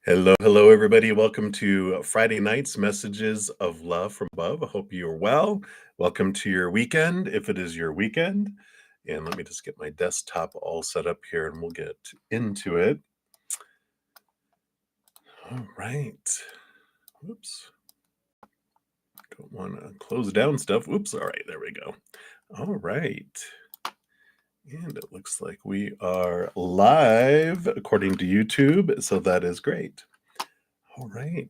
Hello, everybody. Welcome to Friday night's Messages of Love from Above. I hope you're well. Welcome to your weekend, if it is your weekend. And let me just get my desktop all set up here and we'll get into it. All right. Whoops. Don't want to close down stuff. Oops. All right. There we go. All right. And it looks like we are live according to YouTube. So that is great. All right.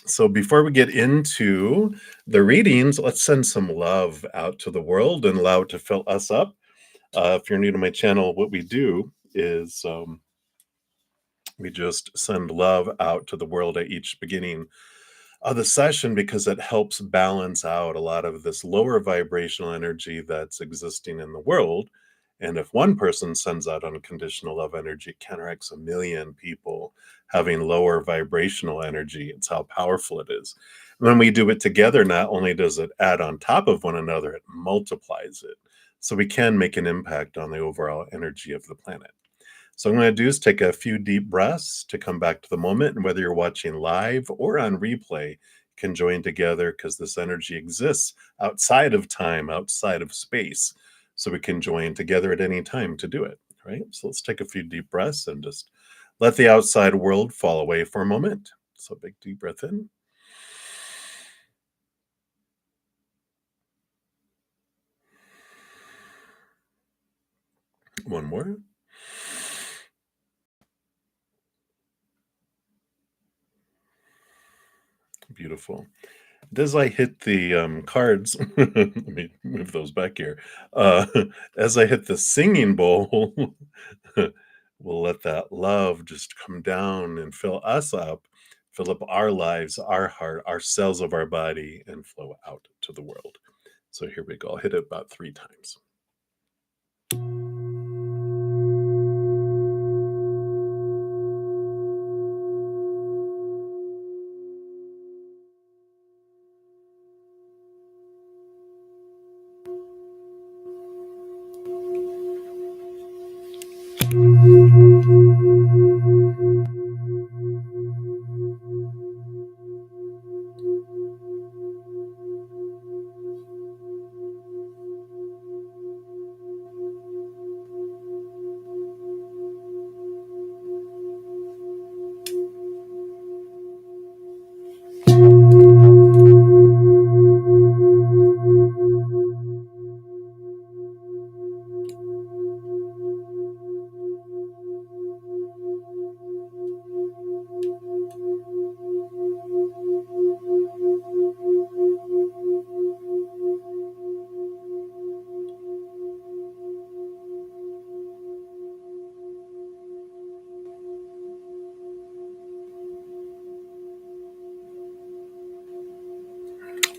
So before we get into the readings, let's send some love out to the world and allow it to fill us up. If you're new to my channel, what we do is we just send love out to the world at each beginning of the session because it helps balance out a lot of this lower vibrational energy that's existing in the world. And if one person sends out unconditional love energy, it counteracts a million people having lower vibrational energy. It's how powerful it is. When we do it together, not only does it add on top of one another, it multiplies it. So we can make an impact on the overall energy of the planet. So what I'm going to do is take a few deep breaths to come back to the moment. And whether you're watching live or on replay, you can join together because this energy exists outside of time, outside of space. So we can join together at any time to do it, right? So let's take a few deep breaths and just let the outside world fall away for a moment. So big deep breath in. One more. Beautiful. As I hit the cards, let me move those back here. As I hit the singing bowl, we'll let that love just come down and fill us up, fill up our lives, our heart, our cells of our body, and flow out to the world. So here we go. I'll hit it about 3 times.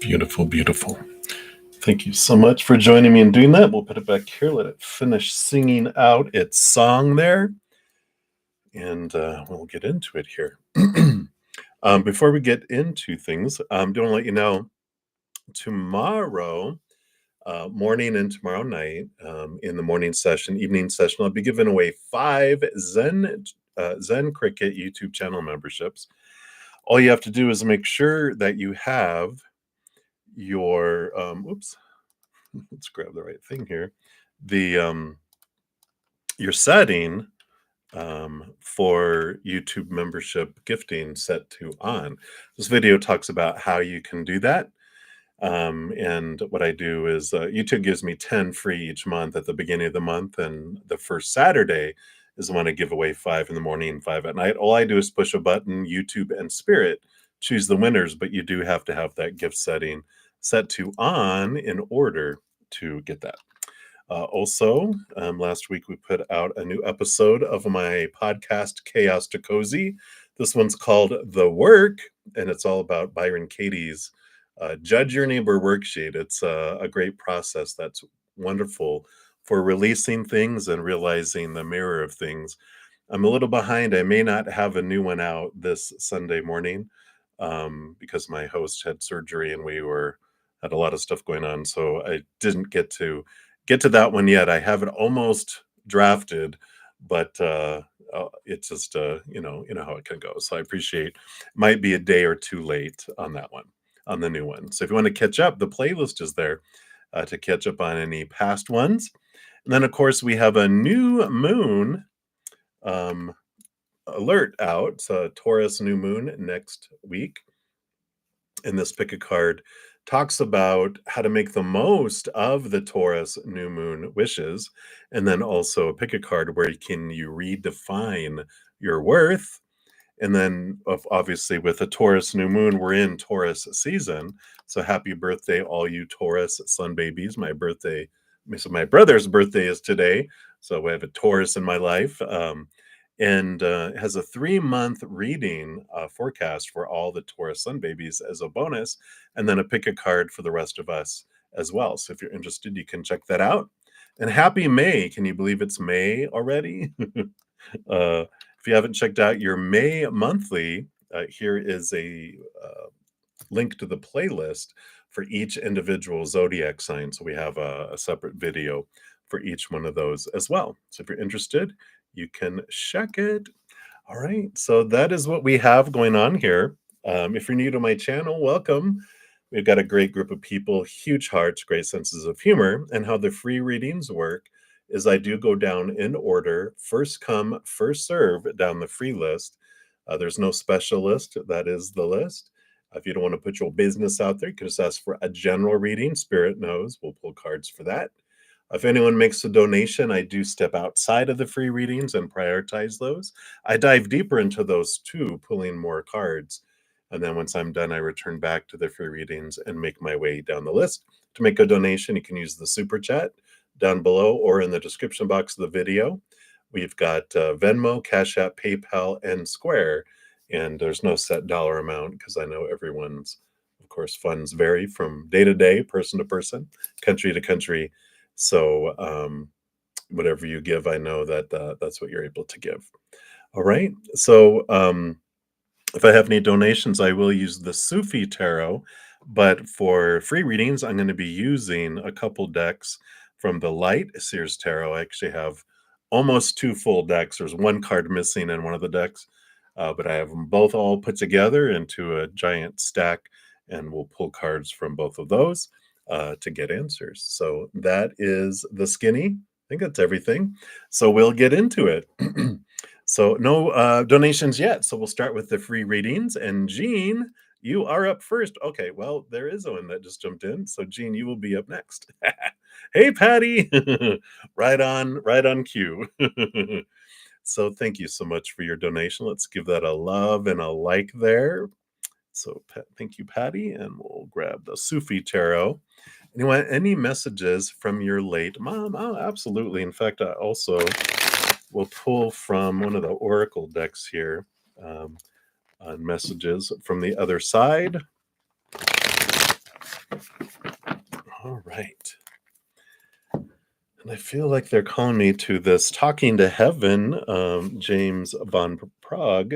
Beautiful, beautiful. Thank you so much for joining me in doing that. We'll put it back here, let it finish singing out its song there, and we'll get into it here. Before we get into things, I'm going to let you know tomorrow morning and tomorrow night in the morning session, evening session, I'll be giving away 5 Zen Cricket YouTube channel memberships. All you have to do is make sure that you have your oops, let's grab the right thing here. The your setting for YouTube membership gifting set to on. This video talks about how you can do that. And what I do is YouTube gives me 10 free each month at the beginning of the month. And the first Saturday is when I give away 5 in the morning, 5 at night. All I do is push a button, YouTube and Spirit, choose the winners, but you do have to have that gift setting set to on in order to get that. Also, last week we put out a new episode of my podcast, Chaos to Cozy. This one's called The Work, and it's all about Byron Katie's Judge Your Neighbor worksheet. It's a great process that's wonderful for releasing things and realizing the mirror of things. I'm a little behind. I may not have a new one out this Sunday morning because my host had surgery and we had a lot of stuff going on. So I didn't get to that one yet. I have it almost drafted, but it's just you know how it can go. So I appreciate might be a day or two late on that one, on the new one. So if you want to catch up, the playlist is there to catch up on any past ones. And then of course we have a new moon um, alert out. So Taurus new moon next week. And this pick a card talks about how to make the most of the Taurus new moon wishes, and then also pick a card where you redefine your worth. And then obviously with the Taurus new moon, we're in Taurus season. So happy birthday, all you Taurus sun babies. So my brother's birthday is today. So I have a Taurus in my life. And it has a 3-month reading forecast for all the Taurus sun babies as a bonus, and then a pick a card for the rest of us as well. So if you're interested, you can check that out. And happy May. Can you believe it's May already? If you haven't checked out your May monthly, here is a link to the playlist for each individual zodiac sign. So we have a separate video for each one of those as well. So if you're interested, you can check it. All right. So that is what we have going on here. If you're new to my channel, welcome. We've got a great group of people, huge hearts, great senses of humor, and how the free readings work is I do go down in order, first come, first serve down the free list. There's no special list. That is the list. If you don't want to put your business out there, you can just ask for a general reading. Spirit knows. We'll pull cards for that. If anyone makes a donation, I do step outside of the free readings and prioritize those. I dive deeper into those too, pulling more cards. And then once I'm done, I return back to the free readings and make my way down the list. To make a donation, you can use the super chat down below or in the description box of the video. We've got Venmo, Cash App, PayPal, and Square. And there's no set dollar amount because I know everyone's, of course, funds vary from day to day, person to person, country to country. So whatever you give, I know that that's what you're able to give. All right. So if I have any donations, I will use the Sufi Tarot. But for free readings, I'm going to be using a couple decks from the Light Sears Tarot. I actually have almost 2 full decks. There's one card missing in one of the decks, but I have them both all put together into a giant stack, and we'll pull cards from both of those to get answers. So that is the skinny. I think that's everything. So we'll get into it. So no donations yet. So we'll start with the free readings. And Jean, you are up first. Okay, well, there is one that just jumped in. So Jean, you will be up next. Hey, Patty. Right on cue. So thank you so much for your donation. Let's give that a love and a like there. So thank you, Patty. And we'll grab the Sufi Tarot. Anyone, any messages from your late mom? Oh, absolutely. In fact, I also will pull from one of the Oracle decks here on messages from the other side. All right. And I feel like they're calling me to this Talking to Heaven, James Von Prague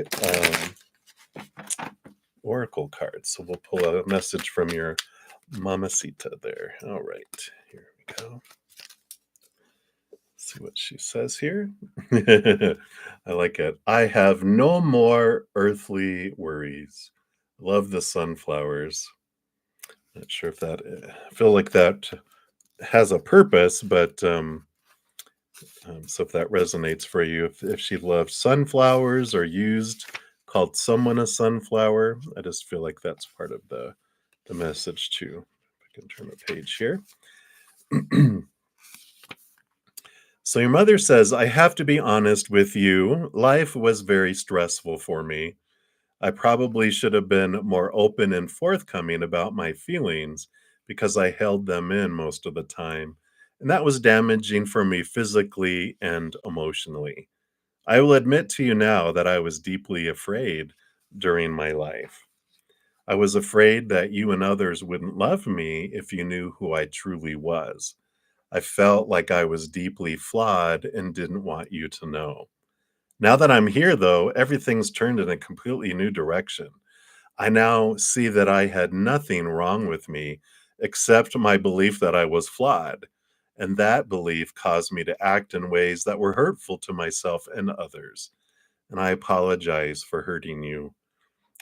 Oracle card. So we'll pull a message from your mamacita there. All right, here we go. See what she says here. I like it. I have no more earthly worries. Love the sunflowers. Not sure if that, I feel like that has a purpose, but so if that resonates for you, if she loves sunflowers or called someone a sunflower, I just feel like that's part of the message too. I can turn the page here. So your mother says, I have to be honest with you. Life was very stressful for me. I probably should have been more open and forthcoming about my feelings because I held them in most of the time. And that was damaging for me physically and emotionally. I will admit to you now that I was deeply afraid during my life. I was afraid that you and others wouldn't love me if you knew who I truly was. I felt like I was deeply flawed and didn't want you to know. Now that I'm here, though, everything's turned in a completely new direction. I now see that I had nothing wrong with me except my belief that I was flawed. and that belief caused me to act in ways that were hurtful to myself and others. And I apologize for hurting you.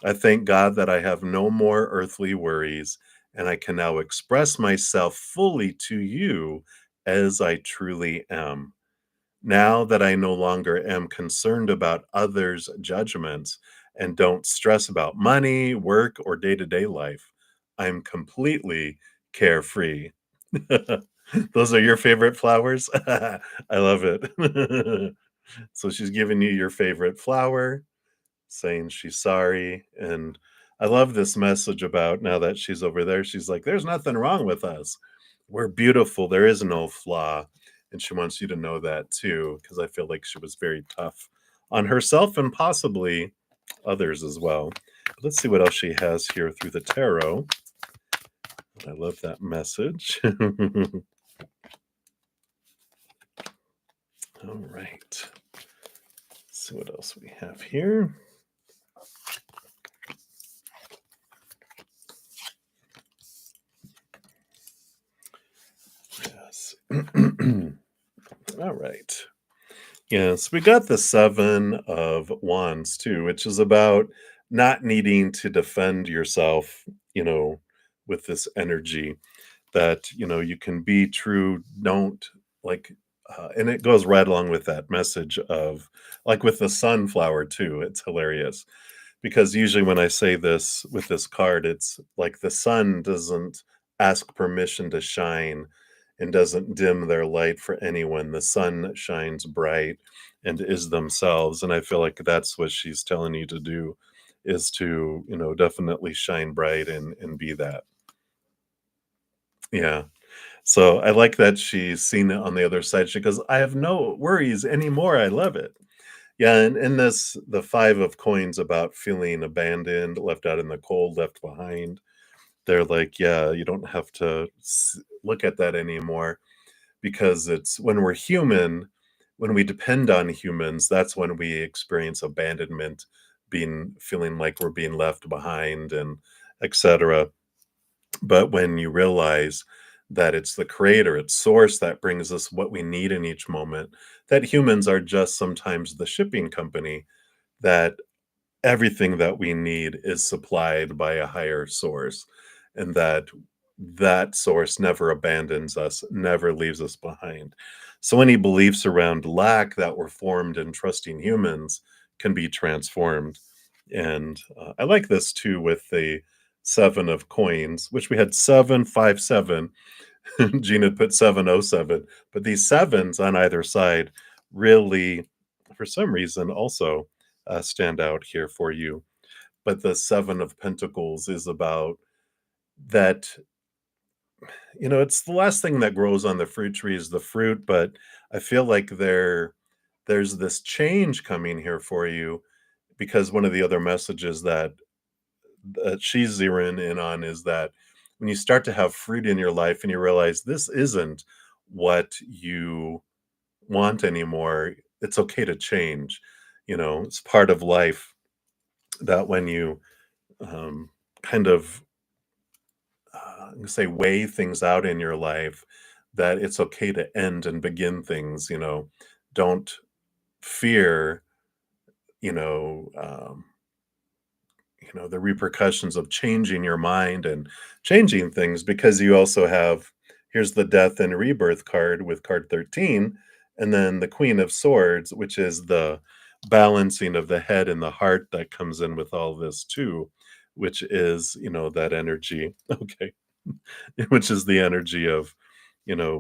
I thank God that I have no more earthly worries, and I can now express myself fully to you as I truly am. Now that I no longer am concerned about others' judgments and don't stress about money, work, or day to day life, I'm completely carefree. Those are your favorite flowers? I love it. So she's giving you your favorite flower, saying she's sorry. And I love this message about now that she's over there. She's like, there's nothing wrong with us. We're beautiful. There is no flaw. And she wants you to know that too, because I feel like she was very tough on herself and possibly others as well. But let's see what else she has here through the tarot. I love that message. All right. Let's see what else we have here. Yes. All right. Yes, we got the 7 of Wands too, which is about not needing to defend yourself, with this energy that, you can be true, don't like, and it goes right along with that message of like with the sunflower too. It's hilarious because usually when I say this with this card, it's like the sun doesn't ask permission to shine and doesn't dim their light for anyone. The sun shines bright and is themselves. And I feel like that's what she's telling you to do is to, definitely shine bright and be that. Yeah. So I like that she's seen it on the other side. She goes, I have no worries anymore. I love it. Yeah, and in this, the 5 of coins about feeling abandoned, left out in the cold, left behind. They're like, yeah, you don't have to look at that anymore because it's when we're human, when we depend on humans, that's when we experience abandonment, being feeling like we're being left behind and etc. But when you realize that it's the creator, it's source that brings us what we need in each moment, that humans are just sometimes the shipping company, that everything that we need is supplied by a higher source, and that source never abandons us, never leaves us behind. So any beliefs around lack that were formed in trusting humans can be transformed. And I like this too with the 7 of coins, which we had 757. Gene had put 707, but these sevens on either side really, for some reason, also stand out here for you. But the 7 of Pentacles is about that, it's the last thing that grows on the fruit tree is the fruit, but I feel like there's this change coming here for you because one of the other messages that she's zeroing in on is that when you start to have fruit in your life and you realize this isn't what you want anymore, it's okay to change. It's part of life that when you kind of say weigh things out in your life, that it's okay to end and begin things. Don't fear, you know, um, the repercussions of changing your mind and changing things because you also have here's the death and rebirth card with card 13, and then the Queen of Swords, which is the balancing of the head and the heart that comes in with all this too, which is, that energy. Okay. Which is the energy of,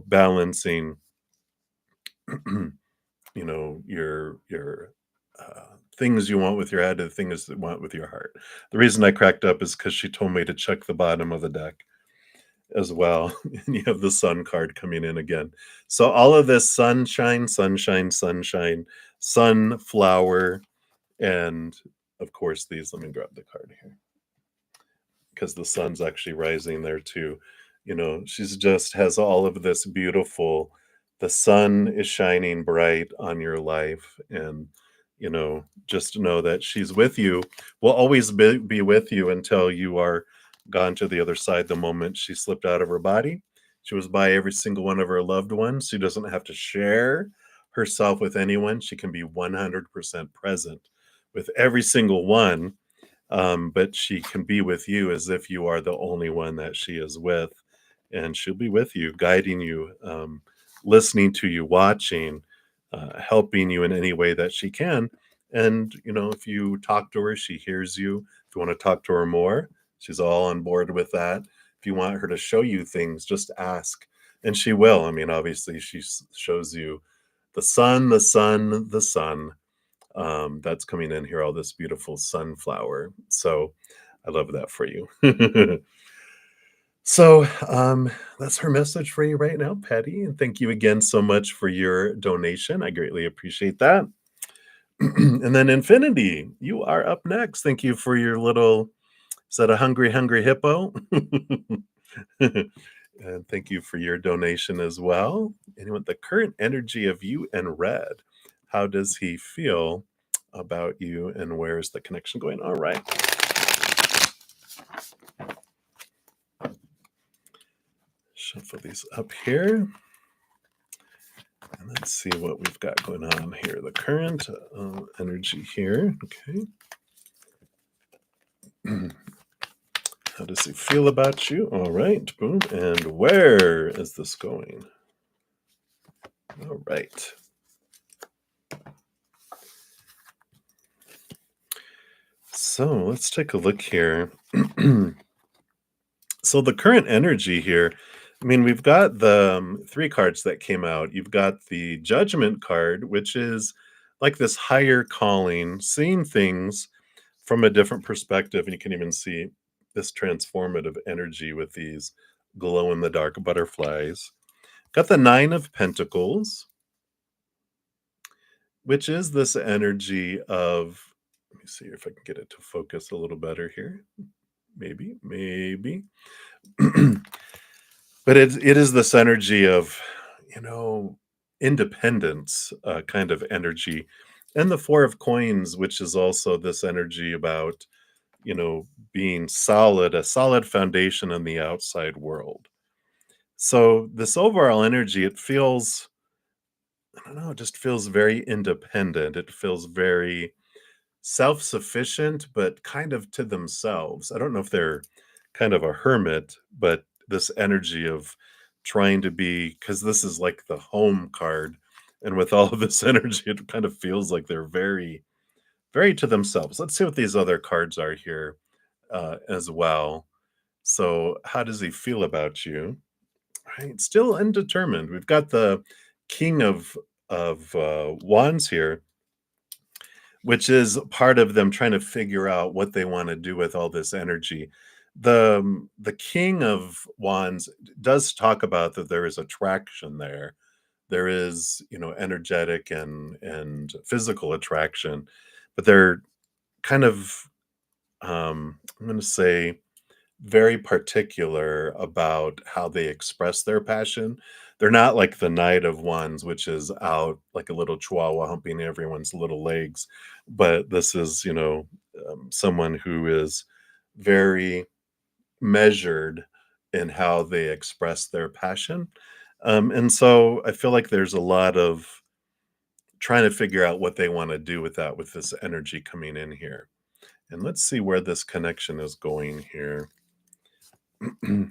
balancing, your things you want with your head and the things that you want with your heart. The reason I cracked up is because she told me to check the bottom of the deck as well. And you have the sun card coming in again. So all of this sunshine, sunshine, sunshine, sunflower, and of course these. Let me grab the card here because the sun's actually rising there too. She's just has all of this beautiful, the sun is shining bright on your life. And, just know that she's with you, will always be with you until you are gone to the other side. The moment she slipped out of her body, She was by every single one of her loved ones. She doesn't have to share herself with anyone. She can be 100% present with every single one, but she can be with you as if you are the only one that she is with. And she'll be with you, guiding you, listening to you, watching, helping you in any way that she can. And, if you talk to her, she hears you. If you want to talk to her more, she's all on board with that. If you want her to show you things, just ask. And she will. I mean, obviously, she shows you the sun, the sun, the sun. That's coming in here, all this beautiful sunflower. So I love that for you. So that's her message for you right now, Patty. And thank you again so much for your donation. I greatly appreciate that. And then Infinity, you are up next. Thank you for your little, is that a hungry, hungry hippo? And thank you for your donation as well. Anyone, the current energy of you and Red, how does he feel about you and where's the connection going? All right. Shuffle these up here. And let's see what we've got going on here. The current energy here. Okay. How does he feel about you? All right. Boom. And where is this going? All right. So let's take a look here. So the current energy here, I mean, we've got the three cards that came out. You've got the Judgment card, which is like this higher calling, seeing things from a different perspective. And you can even see this transformative energy with these glow in the dark butterflies. Got the Nine of Pentacles, which is this energy of, let me see if I can get it to focus a little better here. Maybe. But it is this energy of, independence, kind of energy. And the Four of Coins, which is also this energy about, being solid, a solid foundation in the outside world. So this overall energy, it feels, I don't know, it just feels very independent. It feels very self-sufficient, but kind of to themselves. I don't know if they're kind of a hermit, but this energy of trying to be, because this is like the home card, and with all of this energy, it kind of feels like they're very, very to themselves. Let's see what these other cards are here as well. So, how does he feel about you? Right, still undetermined. We've got the King of Wands here, which is part of them trying to figure out what they want to do with all this energy. The King of Wands does talk about that there is attraction there. There is, energetic and physical attraction, but they're kind of, I'm going to say, very particular about how they express their passion. They're not like the Knight of Wands, which is out like a little chihuahua humping everyone's little legs. But this is, someone who is very measured in how they express their passion. And so I feel like there's a lot of trying to figure out what they want to do with that, with this energy coming in here. And let's see where this connection is going here. All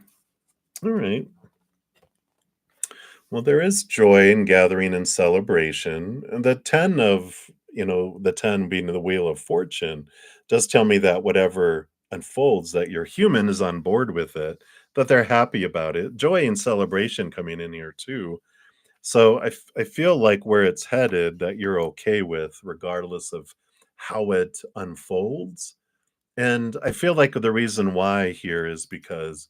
right. Well, there is joy in gathering and celebration. And the 10 of, the 10 being the wheel of fortune does tell me that whatever unfolds, that your human is on board with it, that they're happy about it. Joy and celebration coming in here too. So I feel like where it's headed, that you're okay with, regardless of how it unfolds. And I feel like the reason why here is because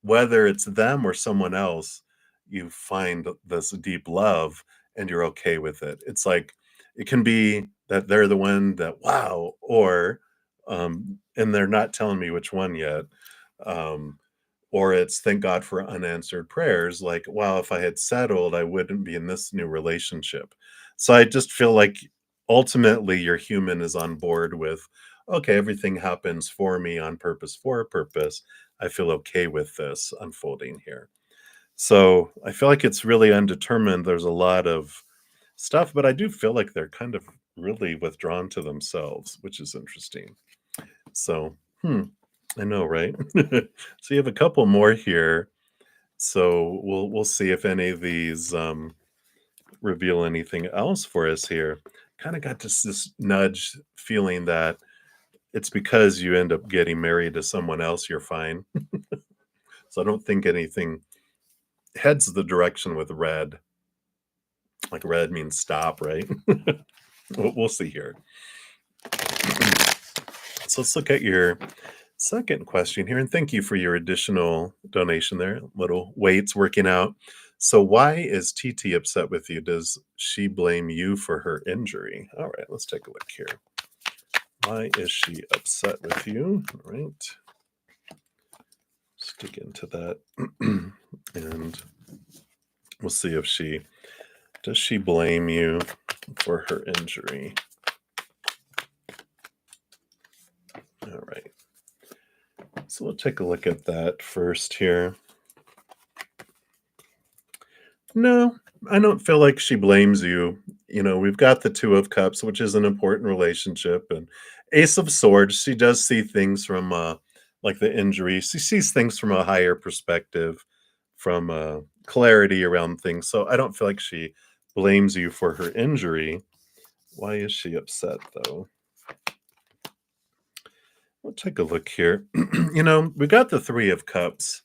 whether it's them or someone else, you find this deep love and you're okay with it. It's like it can be that they're the one that wow, or and they're not telling me which one yet. Um, or it's thank God for unanswered prayers. Like, wow, if I had settled, I wouldn't be in this new relationship. So I just feel like ultimately your human is on board with, okay, everything happens for me on purpose, for a purpose. I feel okay with this unfolding here. So I feel like it's really undetermined. There's a lot of stuff, but I do feel like they're kind of really withdrawn to themselves, which is interesting. So, I know, right? So you have a couple more here. So we'll see if any of these reveal anything else for us here. Kind of got this nudge feeling that it's because you end up getting married to someone else, you're fine. So I don't think anything heads the direction with red. Like red means stop, right? We'll see here. So let's look at your second question here. And thank you for your additional donation there. Little weights working out. So, why is TT upset with you? Does she blame you for her injury? All right, let's take a look here. Why is she upset with you? All right. Let's dig into that. And we'll see if does she blame you for her injury? All right. So we'll take a look at that first here. No, I don't feel like she blames you. We've got the Two of Cups, which is an important relationship, and Ace of Swords. She does see things from like the injury. She sees things from a higher perspective, from clarity around things. So I don't feel like she blames you for her injury. Why is she upset though? We'll take a look here. We got the Three of Cups.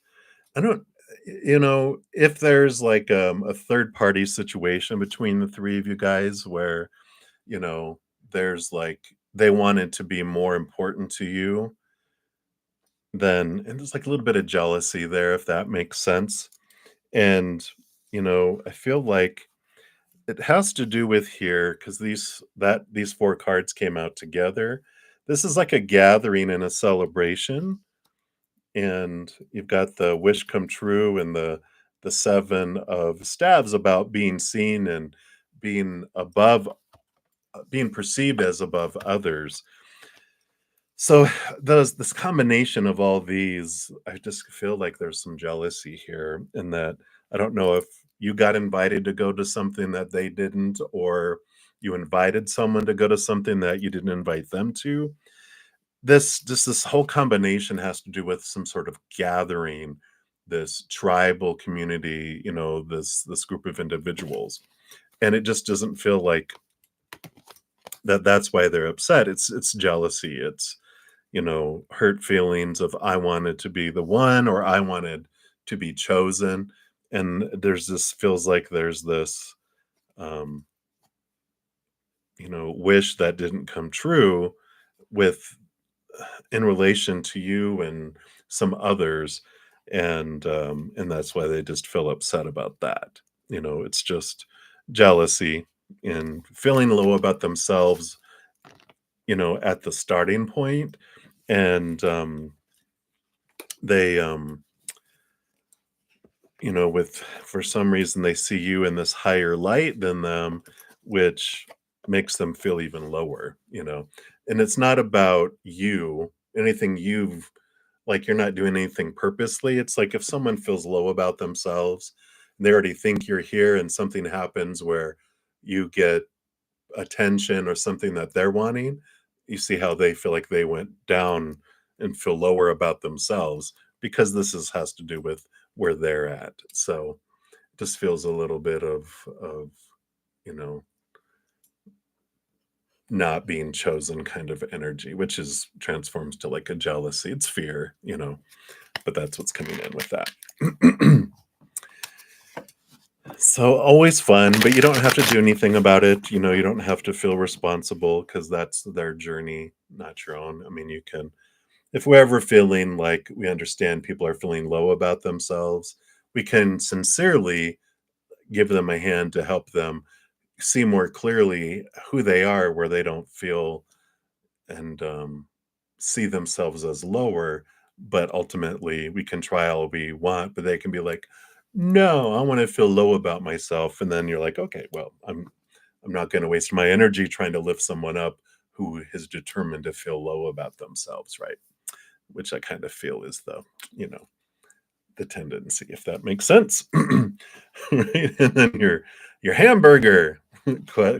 I don't, if there's like a third party situation between the three of you guys where, you know, there's like they want it to be more important to you, then, and there's like a little bit of jealousy there, if that makes sense. And, I feel like it has to do with here because these four cards came out together. This is like a gathering and a celebration, and you've got the wish come true and the seven of staves about being seen and being above being perceived as above others. So those this combination of all these, I just feel like there's some jealousy here, in that I don't know if you got invited to go to something that they didn't, or you invited someone to go to something that you didn't invite them to. This whole combination has to do with some sort of gathering, this tribal community, this group of individuals. And it just doesn't feel like that's why they're upset. It's jealousy. It's, hurt feelings of I wanted to be the one, or I wanted to be chosen. And feels like there's this um, wish that didn't come true with in relation to you and some others, and that's why they just feel upset about that. It's just jealousy and feeling low about themselves, at the starting point, and they with for some reason they see you in this higher light than them, which makes them feel even lower. And it's not about you, anything you've like, you're not doing anything purposely. It's like if someone feels low about themselves, they already think you're here, and something happens where you get attention or something that they're wanting, you see how they feel like they went down and feel lower about themselves, because has to do with where they're at. So it just feels a little bit of you know not being chosen kind of energy, which is transforms to like a jealousy. It's fear, but that's what's coming in with that. So always fun, but you don't have to do anything about it. You don't have to feel responsible, because that's their journey, not your own. I mean, you can, if we're ever feeling like we understand people are feeling low about themselves, we can sincerely give them a hand to help them see more clearly who they are, where they don't feel and see themselves as lower. But ultimately, we can try all we want, but they can be like, "No, I want to feel low about myself." And then you're like, "Okay, well, I'm not going to waste my energy trying to lift someone up who is determined to feel low about themselves, right?" which I kind of feel is the tendency, if that makes sense. Right? And then your hamburger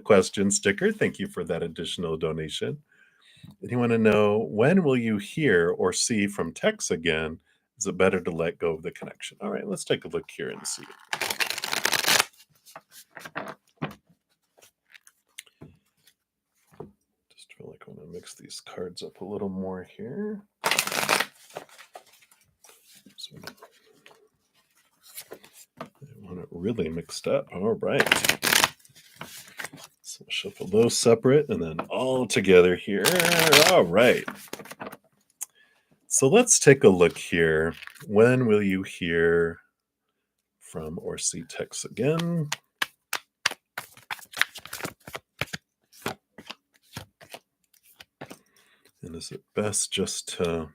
question sticker. Thank you for that additional donation. And you want to know, when will you hear or see from Tex again? Is it better to let go of the connection? All right, let's take a look here and see. Just feel like I want to mix these cards up a little more here. So I want it really mixed up. All right. So we'll shuffle those separate and then all together here. All right. So let's take a look here. When will you hear from or see Tex again? And is it best just to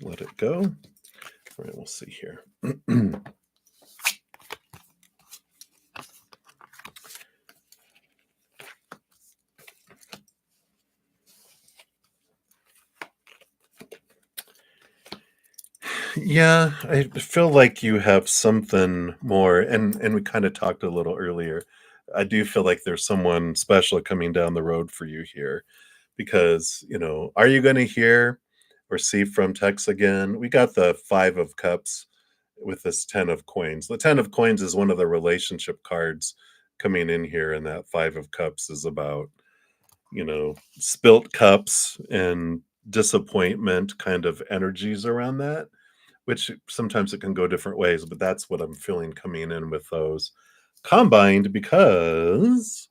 let it go? All right, we'll see here. Yeah, I feel like you have something more, and we kind of talked a little earlier. I do feel like there's someone special coming down the road for you here, because are you going to hear or see from Tex again? We got the 5 of Cups with this 10 of Coins. The 10 of Coins is one of the relationship cards coming in here, and that 5 of Cups is about spilt cups and disappointment kind of energies around that, which sometimes it can go different ways, but that's what I'm feeling coming in with those combined, because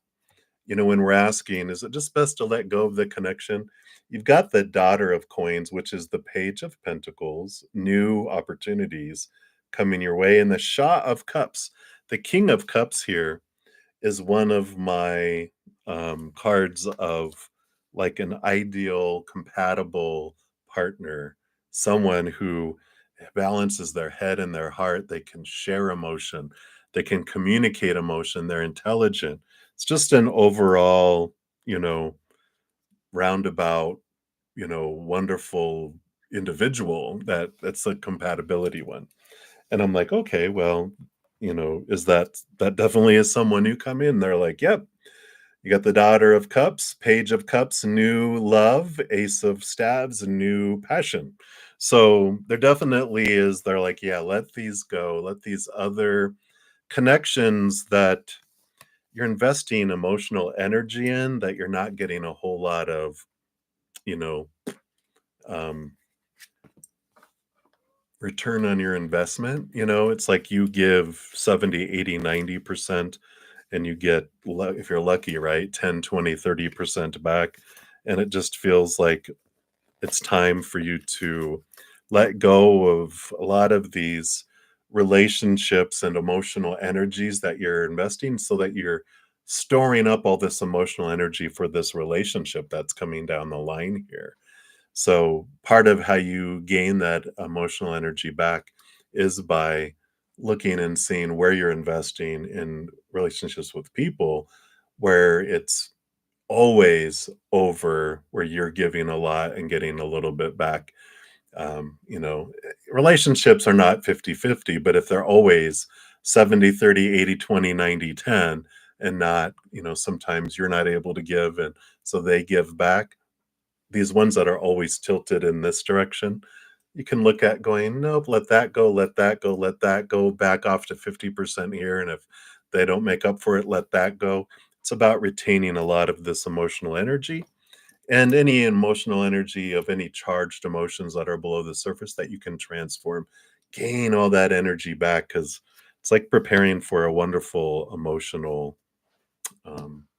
when we're asking, is it just best to let go of the connection? You've got the Daughter of Coins, which is the Page of Pentacles, new opportunities coming your way, and the Shah of Cups. The King of Cups here is one of my cards of like an ideal, compatible partner, someone who balances their head and their heart. They can share emotion, they can communicate emotion, they're intelligent. It's just an overall, roundabout, wonderful individual. That's a compatibility one. And I'm like, okay, well, is that definitely is someone who come in? They're like, yep. You got the Daughter of Cups, Page of Cups, new love, Ace of Staves, new passion. So there definitely is, they're like, yeah, let these go. Let these other connections that you're investing emotional energy in, that you're not getting a whole lot of, you know, um, return on your investment. It's like you give 70, 80, 90%, and you get, if you're lucky, right, 10, 20, 30% back. And it just feels like it's time for you to let go of a lot of these relationships and emotional energies that you're investing, so that you're storing up all this emotional energy for this relationship that's coming down the line here. So part of how you gain that emotional energy back is by looking and seeing where you're investing in relationships with people, where it's always over, where you're giving a lot and getting a little bit back. Relationships are not 50-50, but if they're always 70-30, 80-20, 90-10, and not, sometimes you're not able to give, and so they give back, these ones that are always tilted in this direction, you can look at going, nope, let that go, let that go, let that go, back off to 50% here. And if they don't make up for it, let that go. It's about retaining a lot of this emotional energy, and any emotional energy of any charged emotions that are below the surface that you can transform, gain all that energy back, because it's like preparing for a wonderful emotional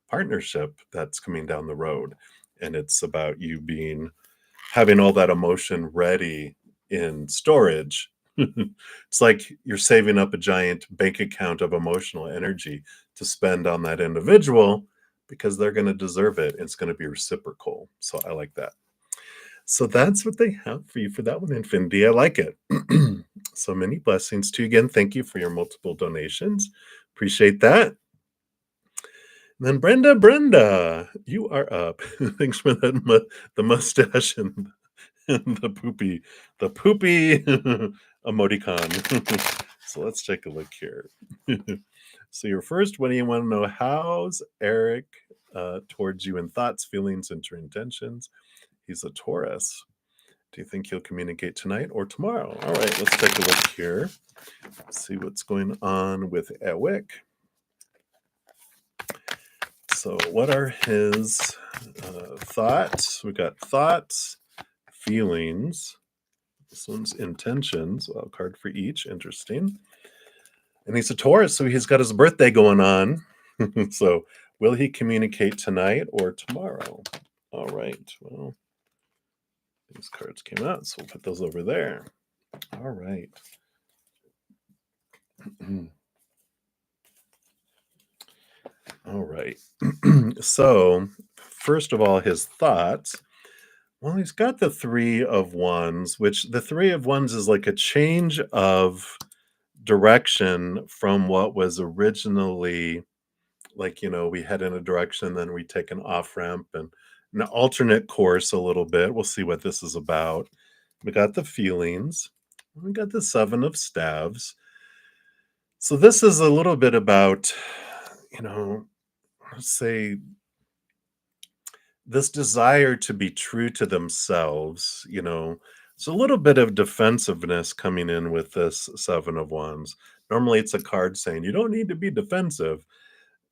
partnership that's coming down the road. And it's about you having all that emotion ready in storage. It's like you're saving up a giant bank account of emotional energy to spend on that individual, because they're going to deserve it. It's going to be reciprocal. So I like that. So that's what they have for you for that one, Infinity. I like it. So many blessings to you again. Thank you for your multiple donations. Appreciate that. And then Brenda, you are up. Thanks for that the mustache and the poopy emoticon. So let's take a look here. So your first one, you want to know how's Eric towards you in thoughts, feelings, and true intentions. He's a Taurus. Do you think he'll communicate tonight or tomorrow? All right, let's take a look here. See what's going on with Eric. So, what are his thoughts? We got thoughts, feelings. This one's intentions. Well, a card for each. Interesting. And he's a Taurus, so he's got his birthday going on. So, will he communicate tonight or tomorrow? All right. Well, these cards came out, so we'll put those over there. All right. All right. So, first of all, his thoughts. Well, he's got the Three of Wands, which the Three of Wands is like a change of direction from what was originally like, we head in a direction, then we take an off ramp and an alternate course a little bit. We'll see what this is about. We got the feelings, we got the Seven of Staves. So, this is a little bit about, let's say, this desire to be true to themselves, it's a little bit of defensiveness coming in with this Seven of Wands. Normally, it's a card saying you don't need to be defensive,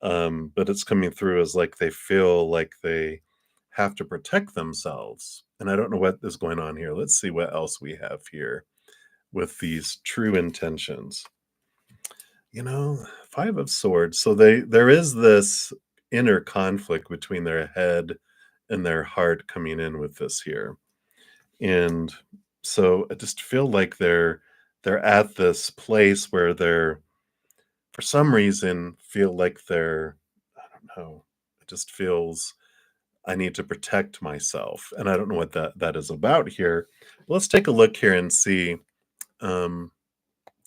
but it's coming through as like they feel like they have to protect themselves. And I don't know what is going on here. Let's see what else we have here with these true intentions. Five of Swords. So there is this inner conflict between their head and their heart coming in with this here. And so I just feel like they're at this place where they're, for some reason, feel like they're, I don't know, it just feels I need to protect myself. And I don't know what that is about here. Let's take a look here and see. I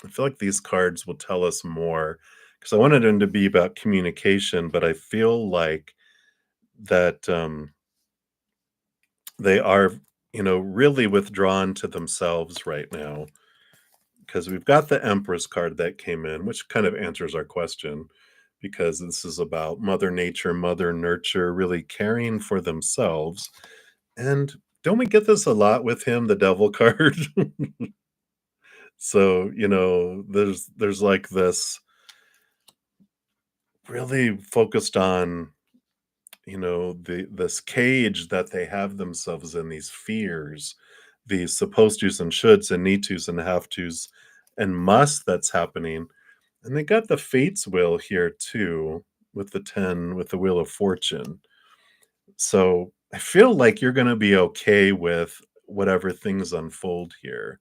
feel like these cards will tell us more because I wanted them to be about communication, but I feel like that they are, really withdrawn to themselves right now because we've got the Empress card that came in, which kind of answers our question because this is about Mother Nature, Mother Nurture, really caring for themselves. And don't we get this a lot with him, the Devil card? So, there's like this really focused on, this cage that they have themselves in, these fears, these supposed tos and shoulds and need tos and have tos and must that's happening. And they got the Fates wheel here too, with the 10, with the Wheel of Fortune. So I feel like you're going to be okay with whatever things unfold here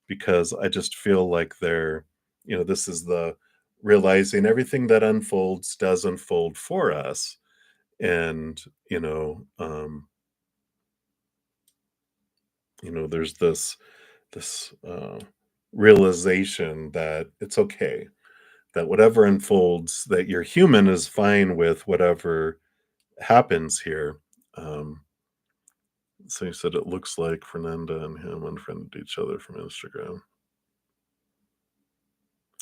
because I just feel like this is the realizing everything that unfolds does unfold for us. And, there's this realization that it's okay, that whatever unfolds, that you're human is fine with whatever happens here. Um, so you said it looks like Fernanda and him unfriended each other from Instagram.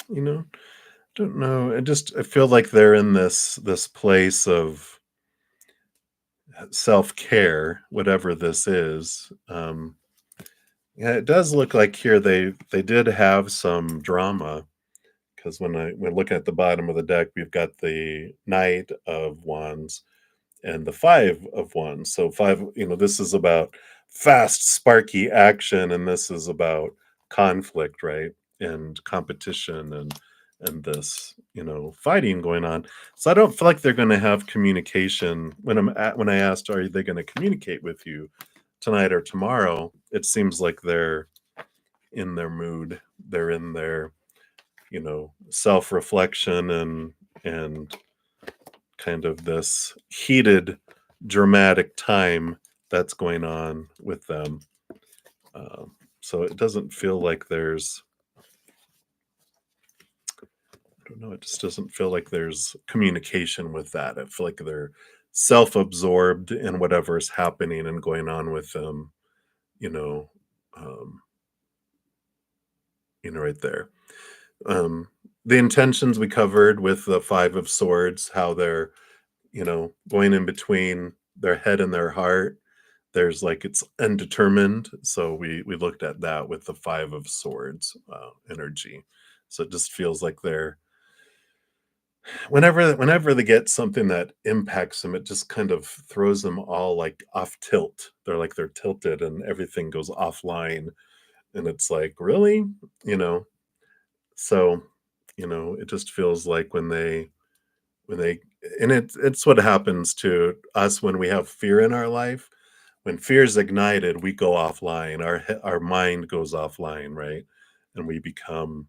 Don't know. I feel like they're in this place of self-care, whatever this is. Yeah, it does look like here they did have some drama because when we're looking at the bottom of the deck, we've got the Knight of Wands and the Five of Wands. So five, this is about fast, sparky action, and this is about conflict, right? And competition and this, fighting going on. So I don't feel like they're going to have communication when I asked, are they going to communicate with you tonight or tomorrow? It seems like they're in their mood. They're in their, self-reflection and kind of this heated, dramatic time that's going on with them. So it doesn't feel like there's, I don't know, it just doesn't feel like there's communication with that. I feel like they're self-absorbed in whatever's happening and going on with them. you know, um, right there. Um, the intentions we covered with the Five of Swords, how they're, going in between their head and their heart. There's like it's undetermined. So we looked at that with the Five of Swords energy. So it just feels like they're whenever they get something that impacts them, it just kind of throws them all like off tilt. They're tilted and everything goes offline. And it's like, really? You know, so it just feels like when they and it's what happens to us when we have fear in our life. When fear is ignited, we go offline. Our mind goes offline, right? And we become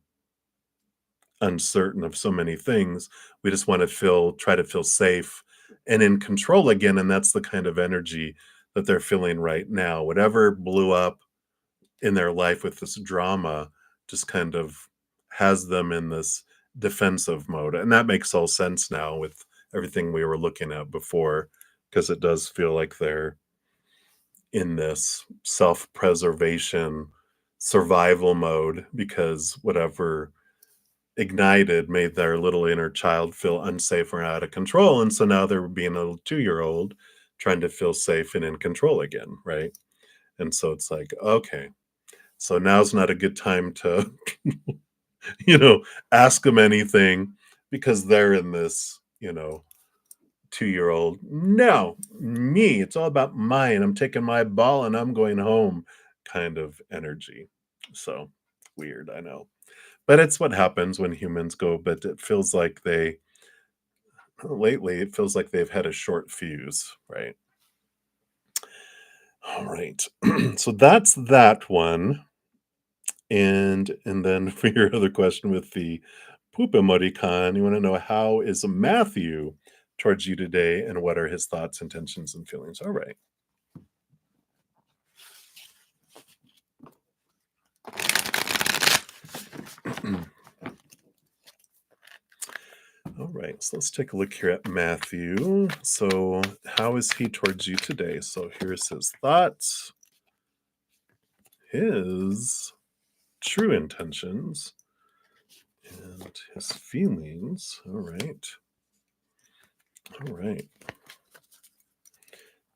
uncertain of so many things. We just want to try to feel safe and in control again. And that's the kind of energy that they're feeling right now. Whatever blew up in their life with this drama just kind of has them in this defensive mode. And that makes all sense now with everything we were looking at before, because it does feel like they're in this self preservation survival mode because whatever ignited made their little inner child feel unsafe or out of control. And so now they're being a little 2-year old trying to feel safe and in control again. Right. And so it's like, okay, so now's not a good time to, you know, ask them anything because they're in this, 2-year old. No, me. It's all about mine. I'm taking my ball and I'm going home kind of energy. So weird, I know. But it's what happens when humans go, but it feels like lately, it feels like they've had a short fuse, right? All right. So that's that one. And then for your other question with the poop emoticon, you want to know how is Matthew towards you today and what are his thoughts, intentions, and feelings? All right. All right, so let's take a look here at Matthew. So, how is he towards you today? So, here's his thoughts, his true intentions, and his feelings. All right. All right.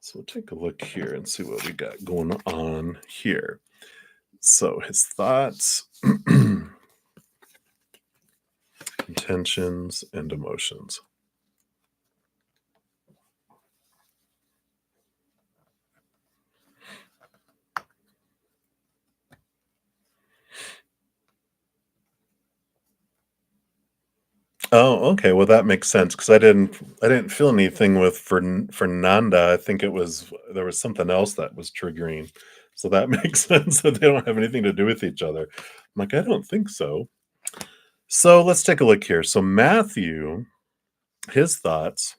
So, we'll take a look here and see what we got going on here. So, his thoughts, intentions, and emotions. Oh, okay. Well, that makes sense because I didn't feel anything with Fernanda. I think it was there was something else that was triggering. So that makes sense that they don't have anything to do with each other. I'm like, I don't think so. So let's take a look here. So Matthew, his thoughts,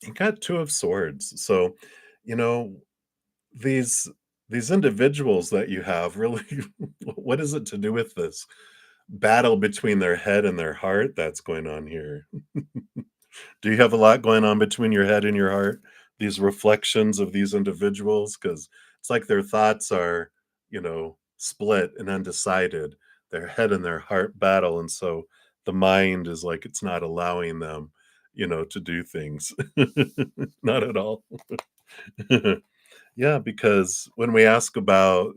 he got two of swords. So, you know, these these individuals that you have really what is it to do with this battle between their head and their heart that's going on here? Do you have a lot going on between your head and your heart? These reflections of these individuals? Because it's like their thoughts are, split and undecided. Their head and their heart battle. And so the mind is like it's not allowing them, to do things. Not at all. Yeah, because when we ask about,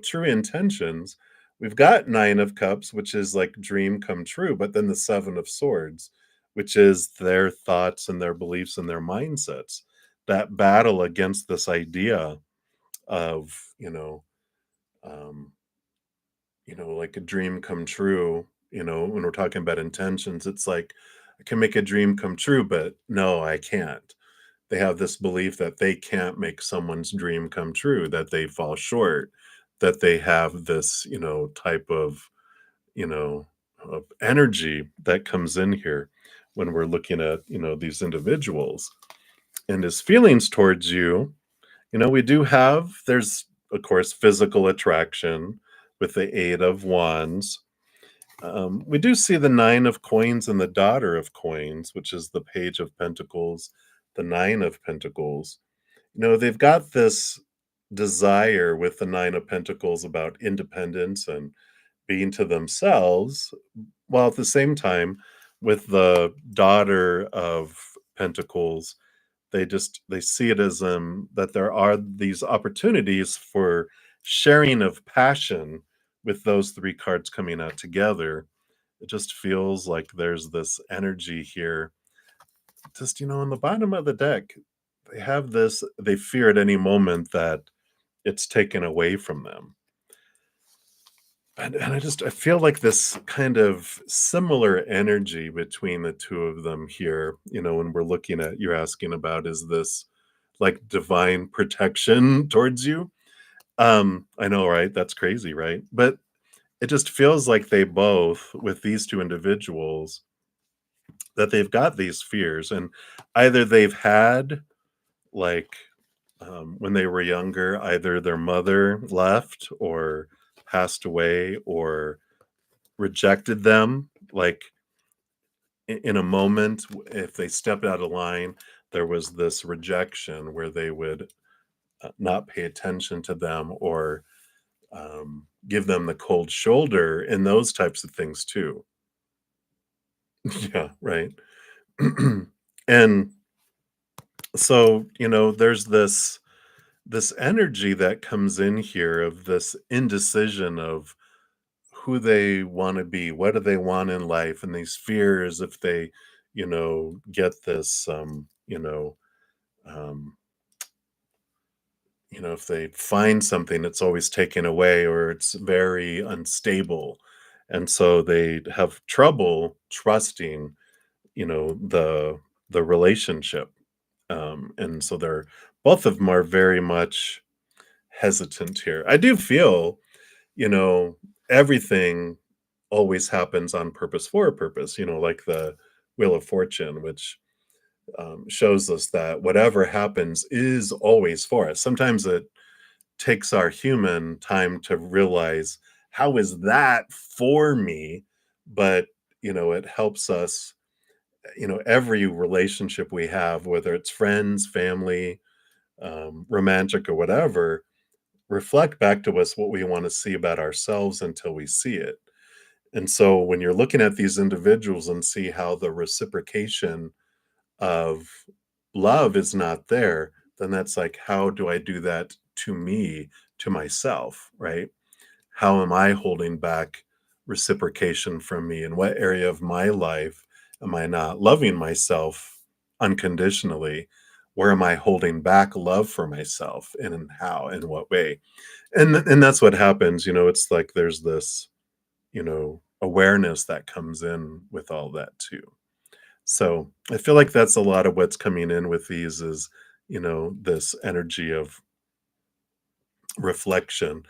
true intentions, we've got 9 of cups, which is like dream come true, but then the 7 of swords, which is their thoughts and their beliefs and their mindsets. That battle against this idea of, um, like a dream come true, when we're talking about intentions, it's like I can make a dream come true, but no, I can't. They have this belief that they can't make someone's dream come true, that they fall short, that they have this, type you know, of energy that comes in here when we're looking at, these individuals and his feelings towards you. We do have, there's, of course, physical attraction with the 8 of wands. We do see the 9 of coins and the daughter of coins, which is the page of pentacles, the 9 of pentacles. They've got this. desire with the Nine of Pentacles about independence and being to themselves, while at the same time, with the Daughter of Pentacles, they see it as that there are these opportunities for sharing of passion with those three cards coming out together. It just feels like there's this energy here. Just, in the bottom of the deck, they have this, they fear at any moment that it's taken away from them. And I feel like this kind of similar energy between the two of them here, when we're looking at, you're asking about, is this like divine protection towards you? I know, right? That's crazy, right? But it just feels like they both, with these two individuals, that they've got these fears, and either they've had, like, when they were younger, either their mother left or passed away or rejected them, like, in a moment, if they stepped out of line, there was this rejection where they would not pay attention to them or give them the cold shoulder, and those types of things too. Yeah, right. And so, there's this energy that comes in here of this indecision of who they want to be, what do they want in life, and these fears if they, get this, um, if they find something, it's always taken away or it's very unstable, and so they have trouble trusting, the relationship, and so they're both of them are very much hesitant here. I do feel, you know, everything always happens on purpose for a purpose, like the Wheel of Fortune, which shows us that whatever happens is always for us. Sometimes it takes our human time to realize, how is that for me? But, it helps us, every relationship we have, whether it's friends, family, romantic, or whatever, reflect back to us what we want to see about ourselves until we see it. And so when you're looking at these individuals and see how the reciprocation of love is not there, then that's like, how do I do that to me, to myself, right? How am I holding back reciprocation from me? In what area of my life am I not loving myself unconditionally? Where am I holding back love for myself? And in how, in what way? And that's what happens, it's like there's this, awareness that comes in with all that too. So I feel like that's a lot of what's coming in with these is, this energy of reflection.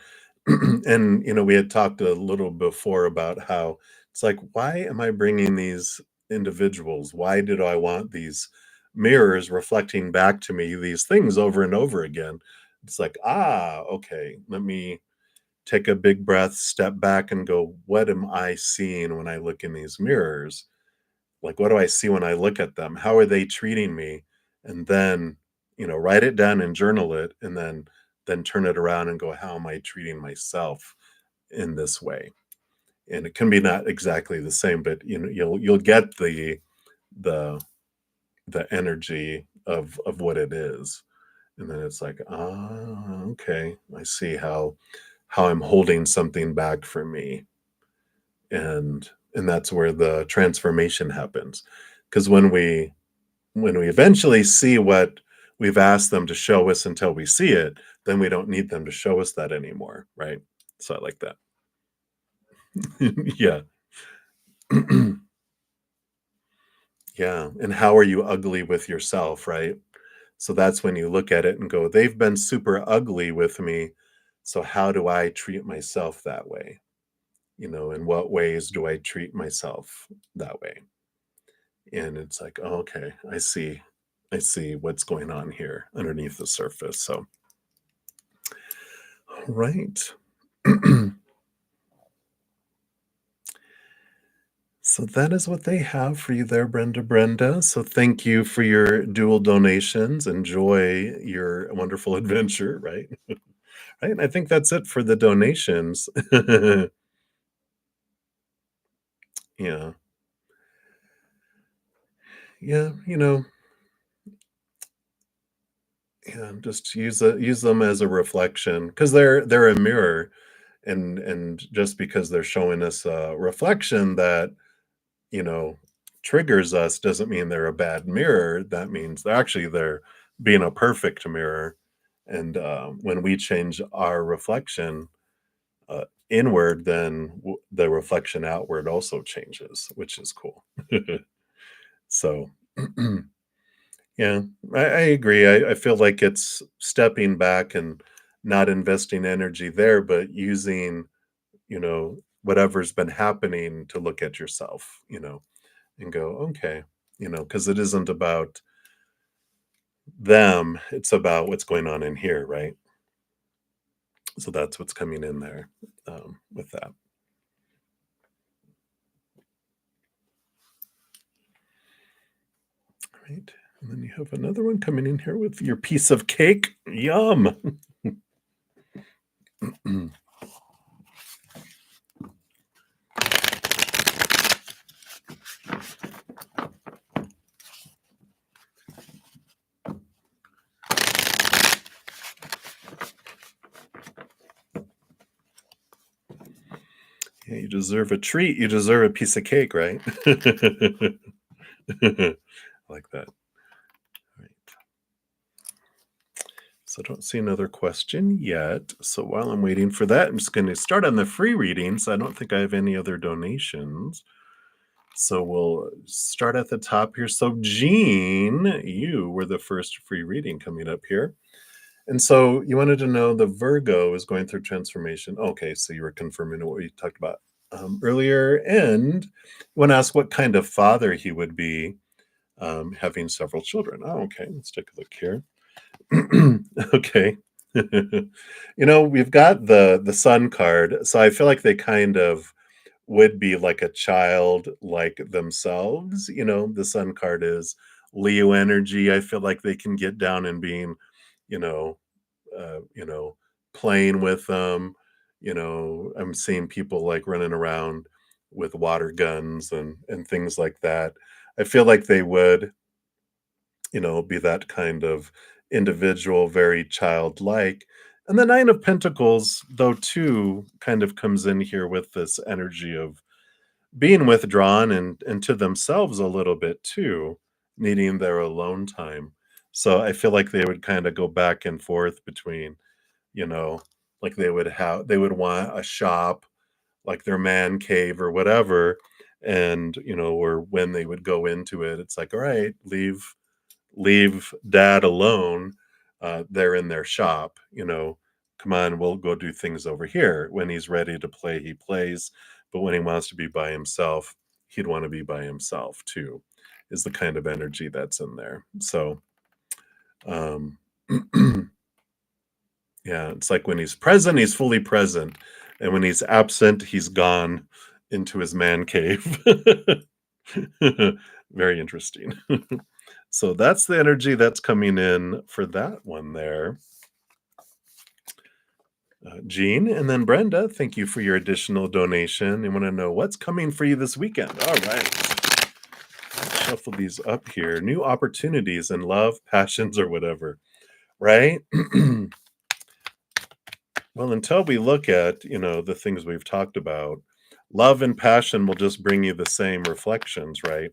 And, we had talked a little before about how it's like, why am I bringing these individuals? Why did I want these mirrors reflecting back to me these things over and over again? It's like, okay, let me take a big breath, step back, and go, what am I seeing when I look in these mirrors? Like, what do I see when I look at them? How are they treating me? And then, write it down and journal it, and then turn it around and go, how am I treating myself in this way? And it can be not exactly the same, but you'll get the the energy of what it is. And then it's like, okay, I see how I'm holding something back from me. And that's where the transformation happens. Because when we eventually see what we've asked them to show us until we see it, then we don't need them to show us that anymore, right? So I like that. Yeah. Yeah, and how are you ugly with yourself, right? So that's when you look at it and go, they've been super ugly with me, so how do I treat myself that way? In what ways do I treat myself that way? And it's like, oh, okay, I see what's going on here underneath the surface. So, right. So that is what they have for you there, Brenda. So thank you for your dual donations. Enjoy your wonderful adventure, right? Right? And I think that's it for the donations. Yeah. Yeah, yeah, just use them as a reflection because they're a mirror, and just because they're showing us a reflection that, you know, triggers us doesn't mean they're a bad mirror. That means they're being a perfect mirror. And when we change our reflection inward, then the reflection outward also changes, which is cool. So, yeah, I agree. I feel like it's stepping back and not investing energy there, but using, whatever's been happening to look at yourself, and go, okay, because it isn't about them, it's about what's going on in here, right? So that's what's coming in there with that. Right. And then you have another one coming in here with your piece of cake. Yum. Yeah, you deserve a treat. You deserve a piece of cake, right? Like that. Right. So I don't see another question yet. So while I'm waiting for that, I'm just going to start on the free readings. I don't think I have any other donations. So we'll start at the top here. So Jean, you were the first free reading coming up here. And so you wanted to know the Virgo is going through transformation. Okay, so you were confirming what we talked about earlier. And you want to ask what kind of father he would be having several children. Oh, okay, let's take a look here. Okay. We've got the sun card, so I feel like they kind of would be like a child like themselves. The sun card is Leo energy. I feel like they can get down and being, you know, uh, you know, playing with them. I'm seeing people like running around with water guns and things like that. I feel like they would, be that kind of individual, very childlike. And the Nine of Pentacles, though, too, kind of comes in here with this energy of being withdrawn and to themselves a little bit too, needing their alone time. So I feel like they would kind of go back and forth between, you know, like they would want a shop, like their man cave or whatever. And, or when they would go into it, it's like, all right, leave dad alone. They're in their shop, come on, we'll go do things over here. When he's ready to play, he plays. But when he wants to be by himself, he'd want to be by himself too, is the kind of energy that's in there. So, um, yeah, it's like when he's present, he's fully present. And when he's absent, he's gone into his man cave. Very interesting. So that's the energy that's coming in for that one there. Jean, and then Brenda, thank you for your additional donation. I want to know what's coming for you this weekend. All right. Let's shuffle these up here. New opportunities in love, passions, or whatever, right? Well, until we look at, the things we've talked about, love and passion will just bring you the same reflections, right?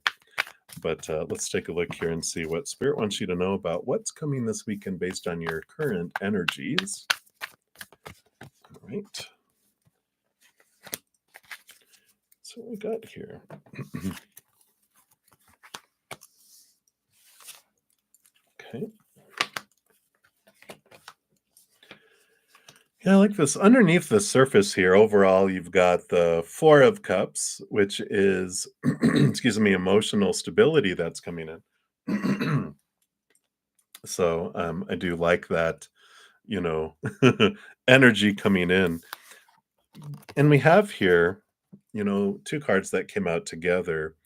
But let's take a look here and see what Spirit wants you to know about what's coming this weekend based on your current energies. All right. So what we got here. Okay. Yeah, I like this. Underneath the surface here, overall, you've got the Four of Cups, which is, excuse me, emotional stability that's coming in. So I do like that, you know, energy coming in. And we have here, two cards that came out together.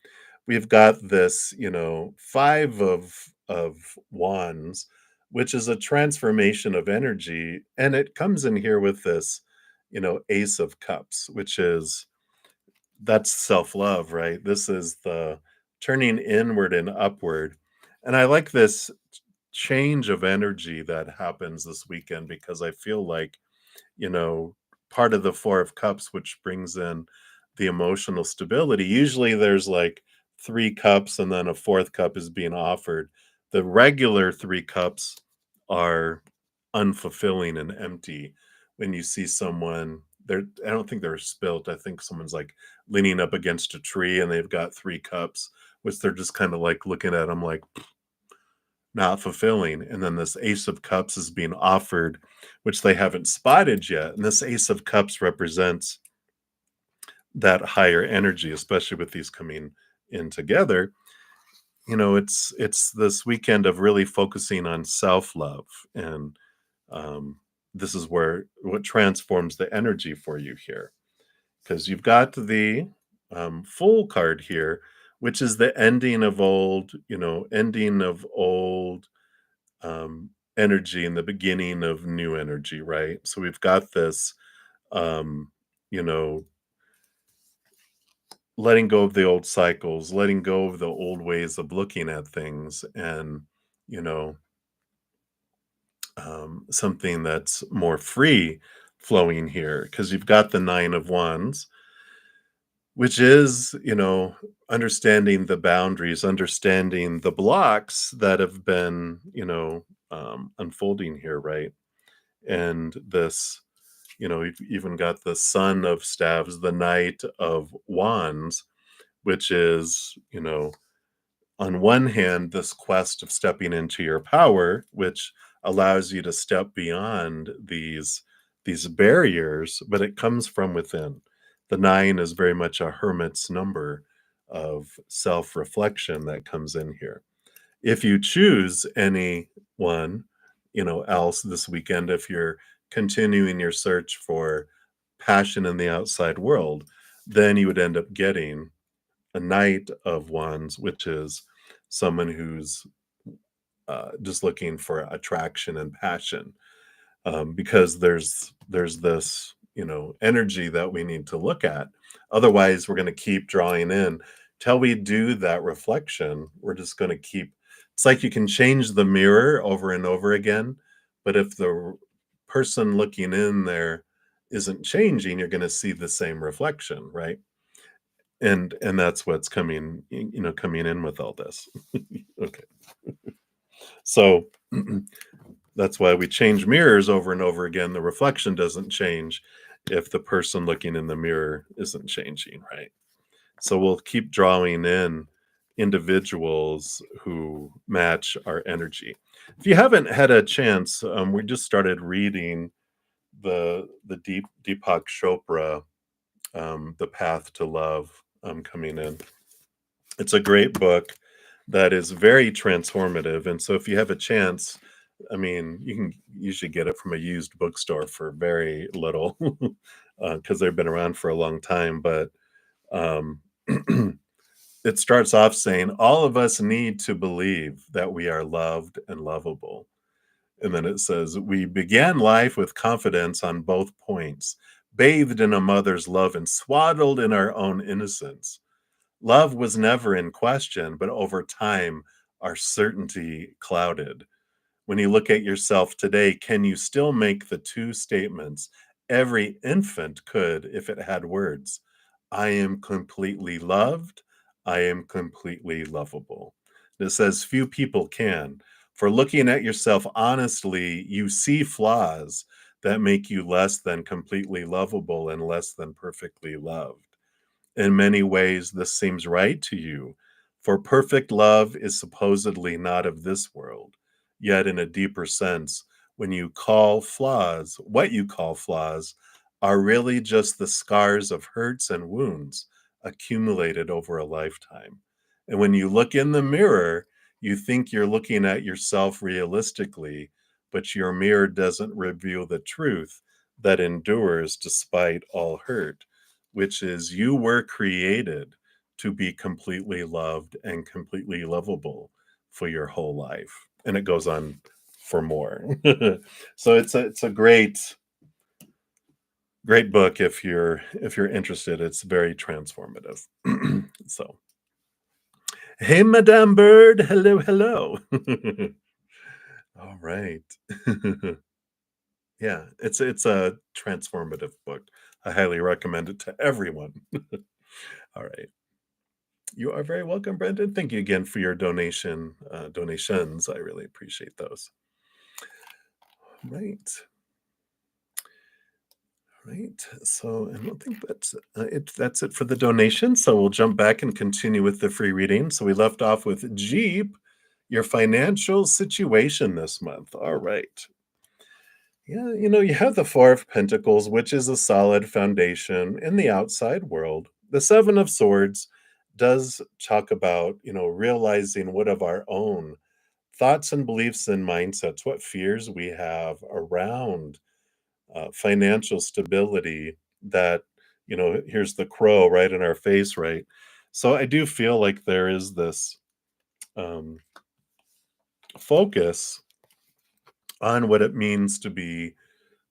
We've got this, Five of Wands, which is a transformation of energy. And it comes in here with this, Ace of Cups, which is that's self-love, right? This is the turning inward and upward. And I like this change of energy that happens this weekend because I feel like, you know, part of the Four of Cups, which brings in the emotional stability. Usually there's like three cups and then a fourth cup is being offered. The regular three cups are unfulfilling and empty. When you see someone, I don't think they're spilt. I think someone's like leaning up against a tree and they've got three cups, which they're just kind of like looking at them like, not fulfilling. And then this Ace of Cups is being offered, which they haven't spotted yet. And this Ace of Cups represents that higher energy, especially with these coming in together. It's this weekend of really focusing on self-love. And um, this is where what transforms the energy for you here. Because you've got the full card here, which is the ending of old energy and the beginning of new energy, right? So we've got this, um, you know, letting go of the old cycles, letting go of the old ways of looking at things, and, you know, something that's more free flowing here because you've got the Nine of Wands, which is, understanding the boundaries, understanding the blocks that have been, unfolding here, right? And this, you've even got the Son of Staves, the Knight of Wands, which is, on one hand, this quest of stepping into your power, which allows you to step beyond these barriers, but it comes from within. The nine is very much a hermit's number of self-reflection that comes in here. If you choose anyone, else this weekend, if you're continuing your search for passion in the outside world, then you would end up getting a Knight of Wands, which is someone who's just looking for attraction and passion, because there's this energy that we need to look at. Otherwise, we're going to keep drawing in till we do that reflection. We're just going to keep. It's like you can change the mirror over and over again, but if the person looking in there isn't changing, you're going to see the same reflection, right? And that's what's coming in with all this. Okay. So that's why we change mirrors over and over again. The reflection doesn't change if the person looking in the mirror isn't changing, right? So we'll keep drawing in individuals who match our energy. If you haven't had a chance, we just started reading the Deepak Chopra, The Path to Love, coming in. It's a great book that is very transformative. And so if you have a chance, I mean, you can usually get it from a used bookstore for very little because they've been around for a long time. But um, it starts off saying, all of us need to believe that we are loved and lovable. And then it says, we began life with confidence on both points, bathed in a mother's love and swaddled in our own innocence. Love was never in question, but over time, our certainty clouded. When you look at yourself today, can you still make the two statements every infant could if it had words? I am completely loved. I am completely lovable. It says few people can. For looking at yourself honestly, you see flaws that make you less than completely lovable and less than perfectly loved. In many ways, this seems right to you, for perfect love is supposedly not of this world. Yet, in a deeper sense, what you call flaws, are really just the scars of hurts and wounds accumulated over a lifetime. And when you look in the mirror, you think you're looking at yourself realistically, but your mirror doesn't reveal the truth that endures despite all hurt, which is you were created to be completely loved and completely lovable for your whole life. And it goes on for more. So it's a great book if you're interested. It's very transformative. So, hey, Madame Bird, hello, hello. All right. Yeah, it's a transformative book. I highly recommend it to everyone. All right. You are very welcome, Brendan. Thank you again for your donations. I really appreciate those. Right. Right. So I don't think that's it. That's it for the donation. So we'll jump back and continue with the free reading. So we left off with Jeep, your financial situation this month. All right. Yeah, you have the Four of Pentacles, which is a solid foundation in the outside world. The Seven of Swords does talk about, realizing what of our own thoughts and beliefs and mindsets, what fears we have around financial stability that, here's the crow right in our face, right? So I do feel like there is this um, focus on what it means to be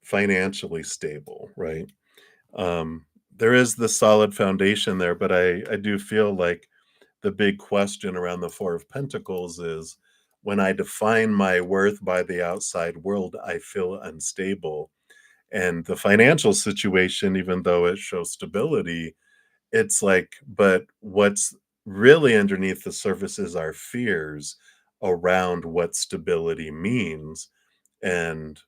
financially stable, right? Um, there is the solid foundation there, but I do feel like the big question around the Four of Pentacles is when I define my worth by the outside world, I feel unstable. And the financial situation, even though it shows stability, it's like, but what's really underneath the surface is our fears around what stability means. And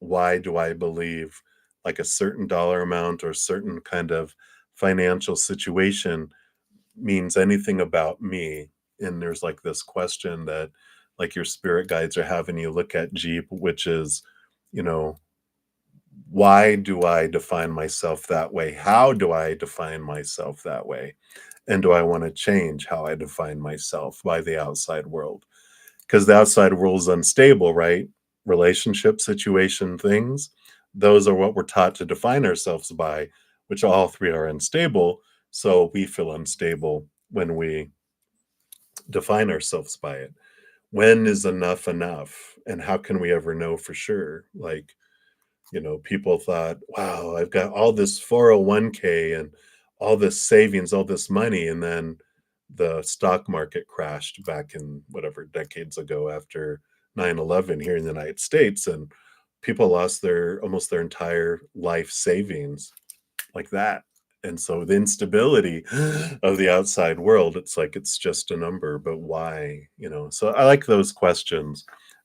why do I believe like a certain dollar amount or certain kind of financial situation means anything about me? And there's like this question that like your spirit guides are having you look at, Jeep, which is, you know, why do I define myself that way? How do I define myself that way? And do I want to change how I define myself by the outside world? Because the outside world is unstable, right? Relationship, situation, things, those are what we're taught to define ourselves by, which all three are unstable. So we feel unstable when we define ourselves by it. When is enough enough? And how can we ever know for sure? Like, people thought, wow, I've got all this 401k and all this savings, all this money. And then the stock market crashed back in whatever decades ago after 9/11 here in the United States. And people lost almost their entire life savings like that. And so the instability of the outside world, it's like it's just a number, but why? So I like those questions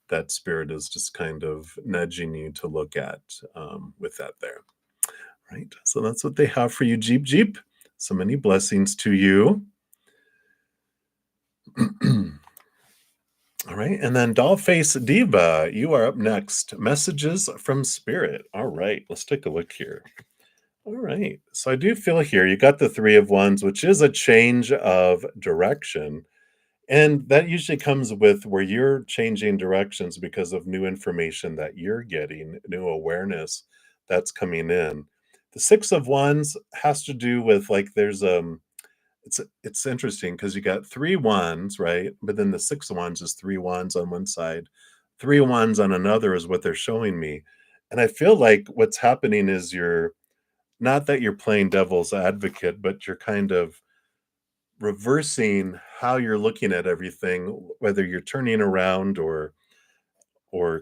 that spirit is just kind of nudging you to look at with that there. Right. So that's what they have for you, Jeep Jeep. So many blessings to you. All right. And then Dollface Diva, you are up next. Messages from spirit. All right. Let's take a look here. All right. So I do feel here you got the Three of Wands, which is a change of direction. And that usually comes with where you're changing directions because of new information that you're getting, new awareness that's coming in. The Six of Wands has to do with like there's it's interesting because you got three wands, right? But then the Six of Wands is three wands on one side, three wands on another is what they're showing me. And I feel like what's happening is you're not that you're playing devil's advocate, but you're kind of reversing how you're looking at everything, whether you're turning around or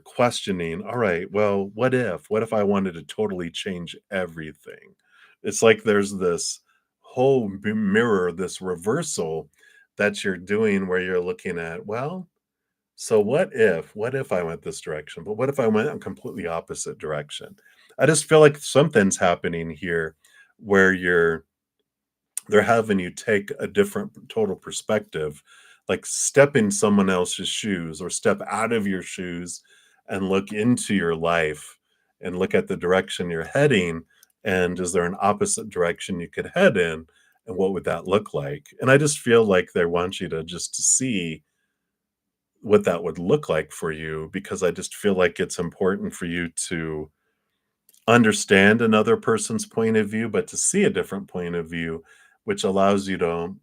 questioning, all right, well, what if I wanted to totally change everything? It's like there's this whole mirror, this reversal that you're doing where you're looking at, well, so what if I went this direction, but what if I went a completely opposite direction? I just feel like something's happening here where they're having you take a different total perspective, like step in someone else's shoes or step out of your shoes and look into your life and look at the direction you're heading. And is there an opposite direction you could head in? And what would that look like? And I just feel like they want you to just to see what that would look like for you, because I just feel like it's important for you to understand another person's point of view, but to see a different point of view, which allows you to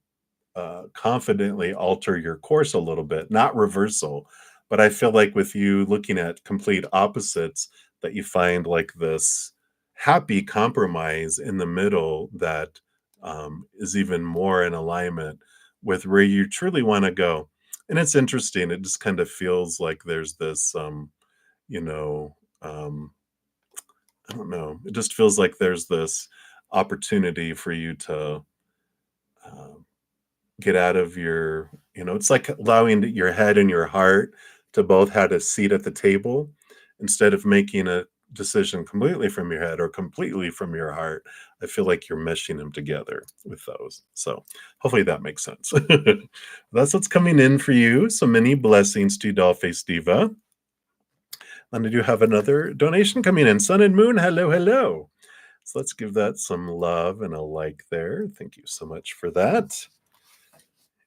confidently alter your course a little bit, not reversal, But I feel like with you looking at complete opposites, that you find like this happy compromise in the middle that is even more in alignment with where you truly want to go. And it's interesting. It just kind of feels like there's this, you know, I don't know. It just feels like there's this opportunity for you to um, get out of your, it's like allowing your head and your heart to both have a seat at the table instead of making a decision completely from your head or completely from your heart. I feel like you're meshing them together with those. So hopefully that makes sense. That's what's coming in for you. So many blessings to you, Dollface Diva. And I do have another donation coming in. Sun and Moon, hello, hello. So let's give that some love and a like there. Thank you so much for that.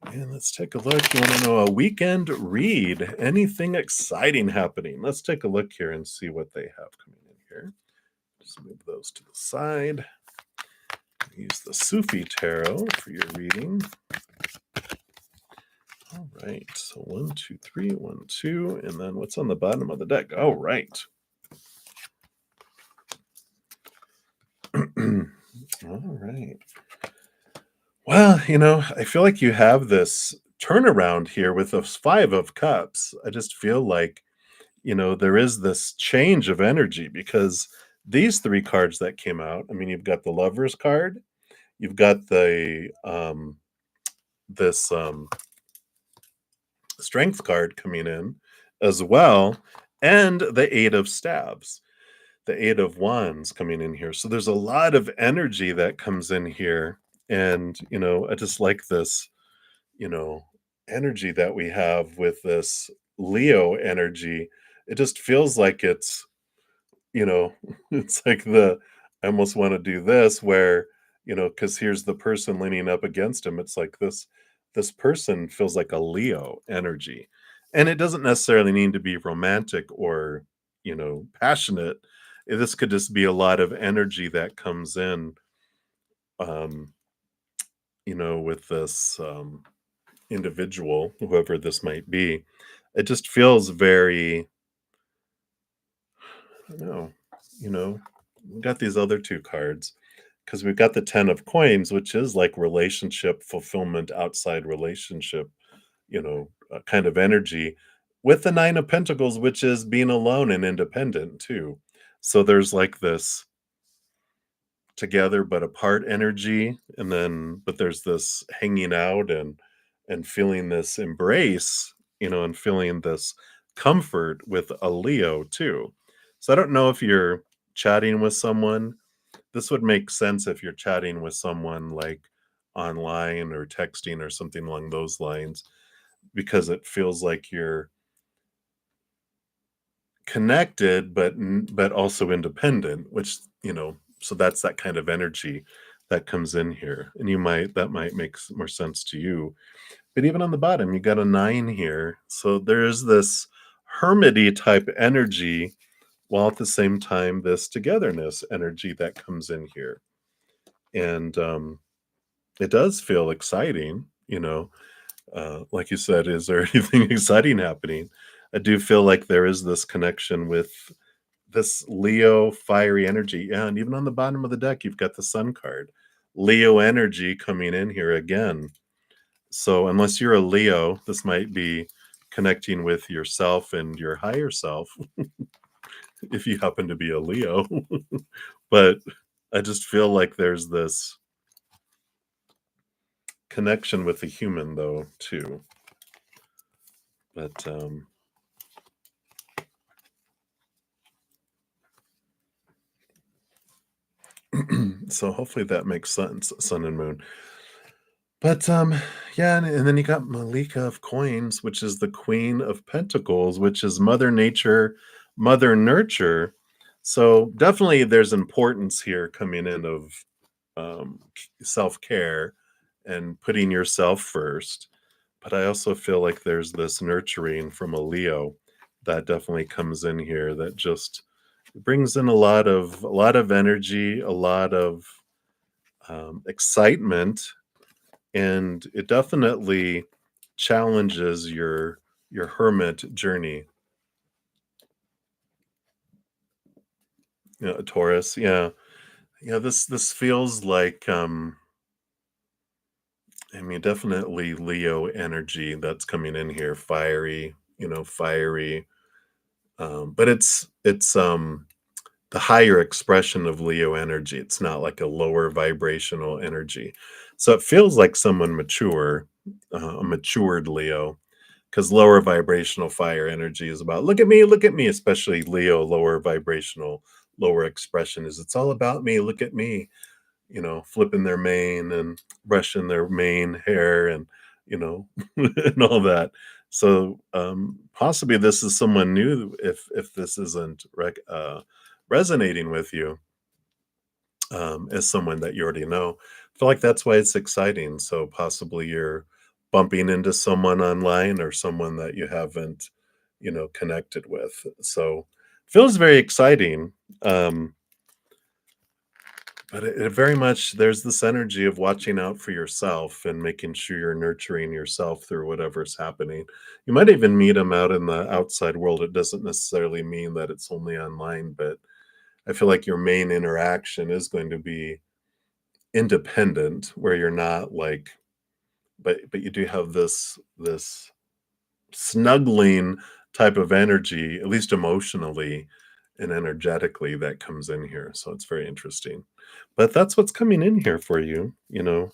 And let's take a look. You want to know a weekend read? Anything exciting happening? Let's take a look here and see what they have coming in here. Just move those to the side. Use the Sufi Tarot for your reading. All right. So 1, 2, 3, 1, 2. And then what's on the bottom of the deck? All right. All right. Well, I feel like you have this turnaround here with those 5 of Cups. I just feel like, there is this change of energy because these 3 cards that came out, I mean, you've got the Lover's card, you've got the this Strength card coming in as well, and the 8 of Staves, the 8 of Wands coming in here. So there's a lot of energy that comes in here. And, I just like this, you know, energy that we have with this Leo energy. It just feels like it's, you know, it's like I almost want to do this where, because here's the person leaning up against him. It's like this person feels like a Leo energy. And it doesn't necessarily need to be romantic or, passionate. This could just be a lot of energy that comes in, um, with this individual, whoever this might be. It just feels very, I don't know, we got these other 2 cards because we've got the 10 of Coins, which is like relationship fulfillment, outside relationship, kind of energy, with the 9 of Pentacles, which is being alone and independent too. So there's like this together but apart energy, and then but there's this hanging out and feeling this embrace, and feeling this comfort with a Leo too. So I don't know if you're chatting with someone. This would make sense if you're chatting with someone like online or texting or something along those lines, because it feels like you're connected but also independent, which, so that's that kind of energy that comes in here. And that might make more sense to you. But even on the bottom, you got a 9 here. So there's this hermity type energy, while at the same time, this togetherness energy that comes in here. And it does feel exciting, like you said, is there anything exciting happening? I do feel like there is this connection with this Leo fiery energy. Yeah, and even on the bottom of the deck, you've got the Sun card. Leo energy coming in here again. So unless you're a Leo, this might be connecting with yourself and your higher self, if you happen to be a Leo. But I just feel like there's this connection with the human, though, too. But so hopefully that makes sense, Sun and Moon. But yeah, and then you got Malika of Coins, which is the Queen of Pentacles, which is Mother Nature, Mother Nurture. So definitely there's importance here coming in of self-care and putting yourself first. But I also feel like there's this nurturing from a Leo that definitely comes in here that just brings in a lot of energy, a lot of excitement, and it definitely challenges your hermit journey. A Taurus, yeah. Yeah, this feels like, I mean, definitely Leo energy that's coming in here, fiery, fiery. But it's the higher expression of Leo energy. It's not like a lower vibrational energy. So it feels like someone mature, a matured Leo, because lower vibrational fire energy is about look at me, especially Leo, lower vibrational, lower expression is it's all about me, look at me, flipping their mane and brushing their mane hair and, and all that. So possibly this is someone new if this isn't resonating with you as someone that you already know. I feel like that's why it's exciting. So possibly you're bumping into someone online or someone that you haven't, connected with. So feels very exciting. But it very much there's this energy of watching out for yourself and making sure you're nurturing yourself through whatever's happening. You might even meet them out in the outside world. It doesn't necessarily mean that it's only online, but I feel like your main interaction is going to be independent, where you're not like, but you do have this snuggling type of energy, at least emotionally and energetically, that comes in here. So it's very interesting. But that's what's coming in here for you. You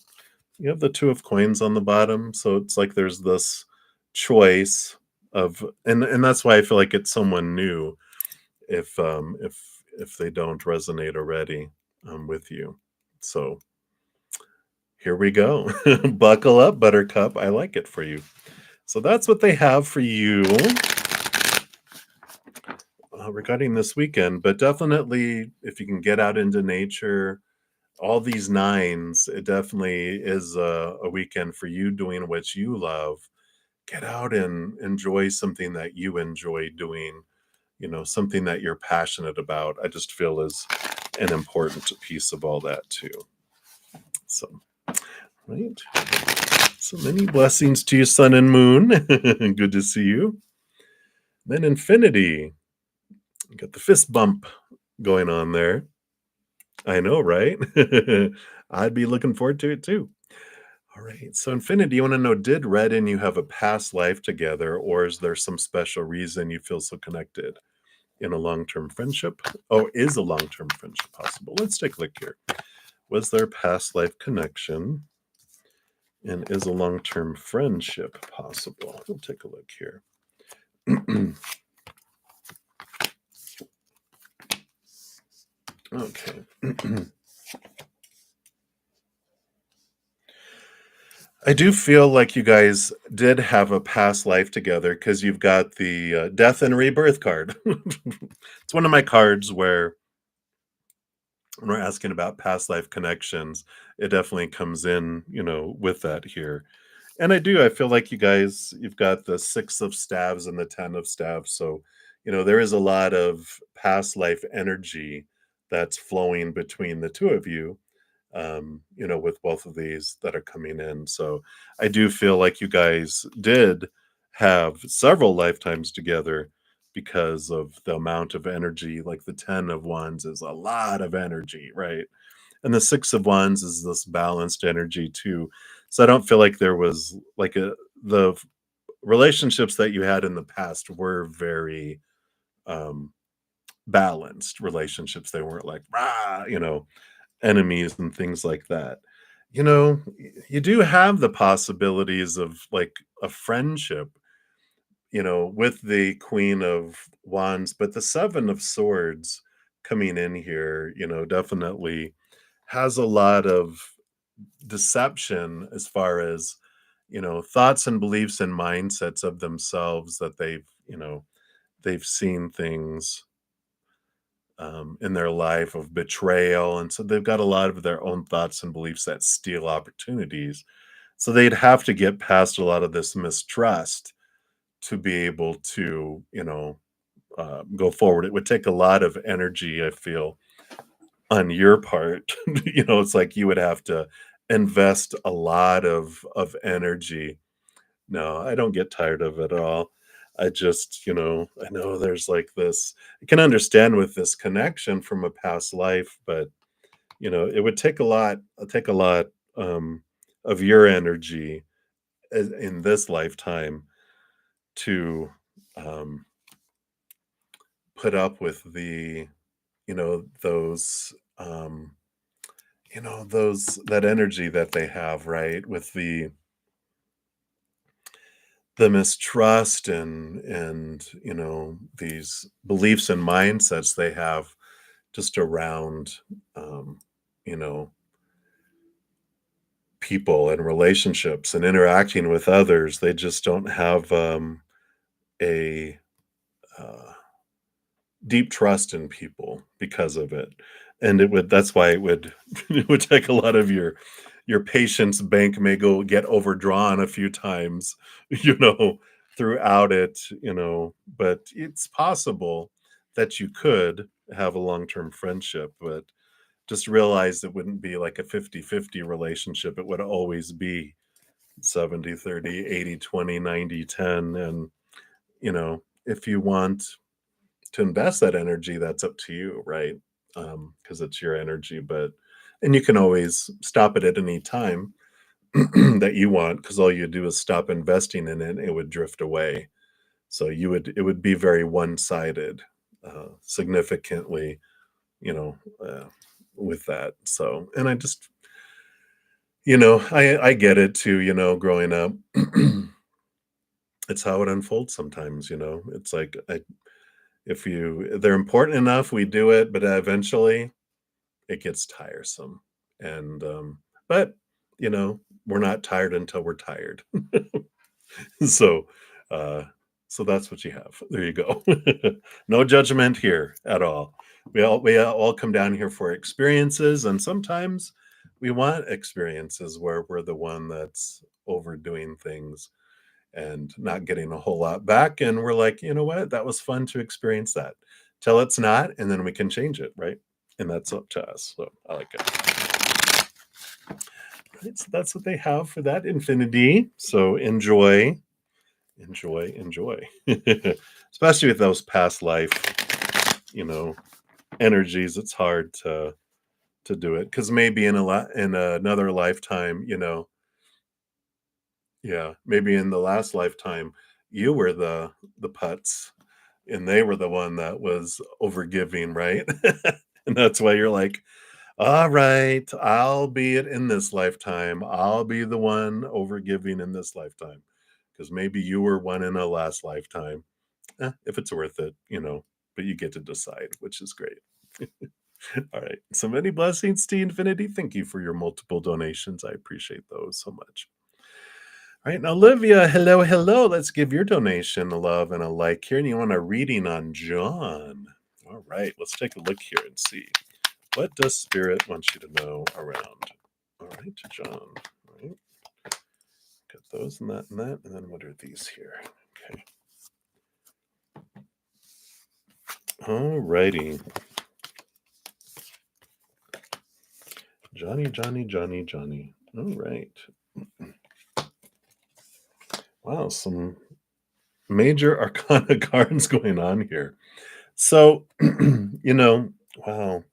have the two of coins on the bottom. So it's like there's this choice of and that's why I feel like it's someone new if they don't resonate already with you. So here we go. Buckle up, Buttercup. I like it for you. So that's what they have for you regarding this weekend. But definitely, if you can get out into nature, all these nines, it definitely is a weekend for you doing what you love. Get out and enjoy something that you enjoy doing, something that you're passionate about. I just feel is an important piece of all that too. So, right. So many blessings to you, sun and moon. Good to see you. Then infinity. Got the fist bump going on there. I know, right? I'd be looking forward to it too. All right. So, Infinity, you want to know, did Red and you have a past life together, or is there some special reason you feel so connected in a long term friendship? Oh, is a long term friendship possible? Let's take a look here. Was there past life connection? And is a long term friendship possible? We'll take a look here. Okay. I do feel like you guys did have a past life together because you've got the death and rebirth card. It's one of my cards where when we're asking about past life connections, it definitely comes in, with that here. And I feel like you've got the six of staves and the 10 of staves. So, there is a lot of past life energy that's flowing between the two of you, with both of these that are coming in. So I do feel like you guys did have several lifetimes together because of the amount of energy. Like the 10 of wands is a lot of energy, right? And the six of wands is this balanced energy too. So I don't feel like there was like the relationships that you had in the past were very um balanced relationships. They weren't like rah, enemies and things like that. You do have the possibilities of like a friendship, with the Queen of Wands, but the Seven of Swords coming in here, definitely has a lot of deception as far as, thoughts and beliefs and mindsets of themselves that they've seen things in their life of betrayal. And so they've got a lot of their own thoughts and beliefs that steal opportunities. So they'd have to get past a lot of this mistrust to be able to, go forward. It would take a lot of energy, I feel, on your part. It's like you would have to invest a lot of energy. No, I don't get tired of it at all. I just, I know there's like this, I can understand with this connection from a past life, but it would take a lot um, of your energy in this lifetime to um, put up with those, that energy that they have, right? With the mistrust and these beliefs and mindsets they have just around um, you know people and relationships and interacting with others. They just don't have a uh, deep trust in people because of it. And that's why it would it would take a lot of your patience bank may go get overdrawn a few times, you know, throughout it, but it's possible that you could have a long-term friendship, but just realize it wouldn't be like a 50-50 relationship. It would always be 70-30, 80-20, 90-10. And, if you want to invest that energy, that's up to you, right? Because it's your energy, and you can always stop it at any time that you want, because all you do is stop investing in it, and it would drift away. So it would be very one-sided, significantly, you know, uh, with that. So, and I get it too, growing up. It's how it unfolds sometimes, it's like, if they're important enough, we do it, but eventually it gets tiresome. And, but, we're not tired until we're tired. So, uh, so that's what you have. There you go. No judgment here at all. We all come down here for experiences, and sometimes we want experiences where we're the one that's overdoing things and not getting a whole lot back, and we're like, you know what, that was fun to experience that, till it's not, and then we can change it, right? And that's up to us. So I like it. Right, so that's what they have for that infinity. So enjoy. Especially with those past life, you know, energies. It's hard to do it, because maybe in another lifetime, yeah, maybe in the last lifetime, you were the putz, and they were the one that was overgiving, right? And that's why you're like, all right, I'll be it in this lifetime. I'll be the one overgiving in this lifetime, because maybe you were one in a last lifetime. If it's worth it, but you get to decide, which is great. All right. So many blessings to infinity. Thank you for your multiple donations. I appreciate those so much. All right. And Olivia, hello, hello. Let's give your donation a love and a like here. And you want a reading on John. All right. Let's take a look here and see. What does Spirit want you to know around? All right, John. All right. Got those and that and that. And then what are these here? Okay. All righty. Johnny. All right. Wow, some major arcana cards going on here. So, wow.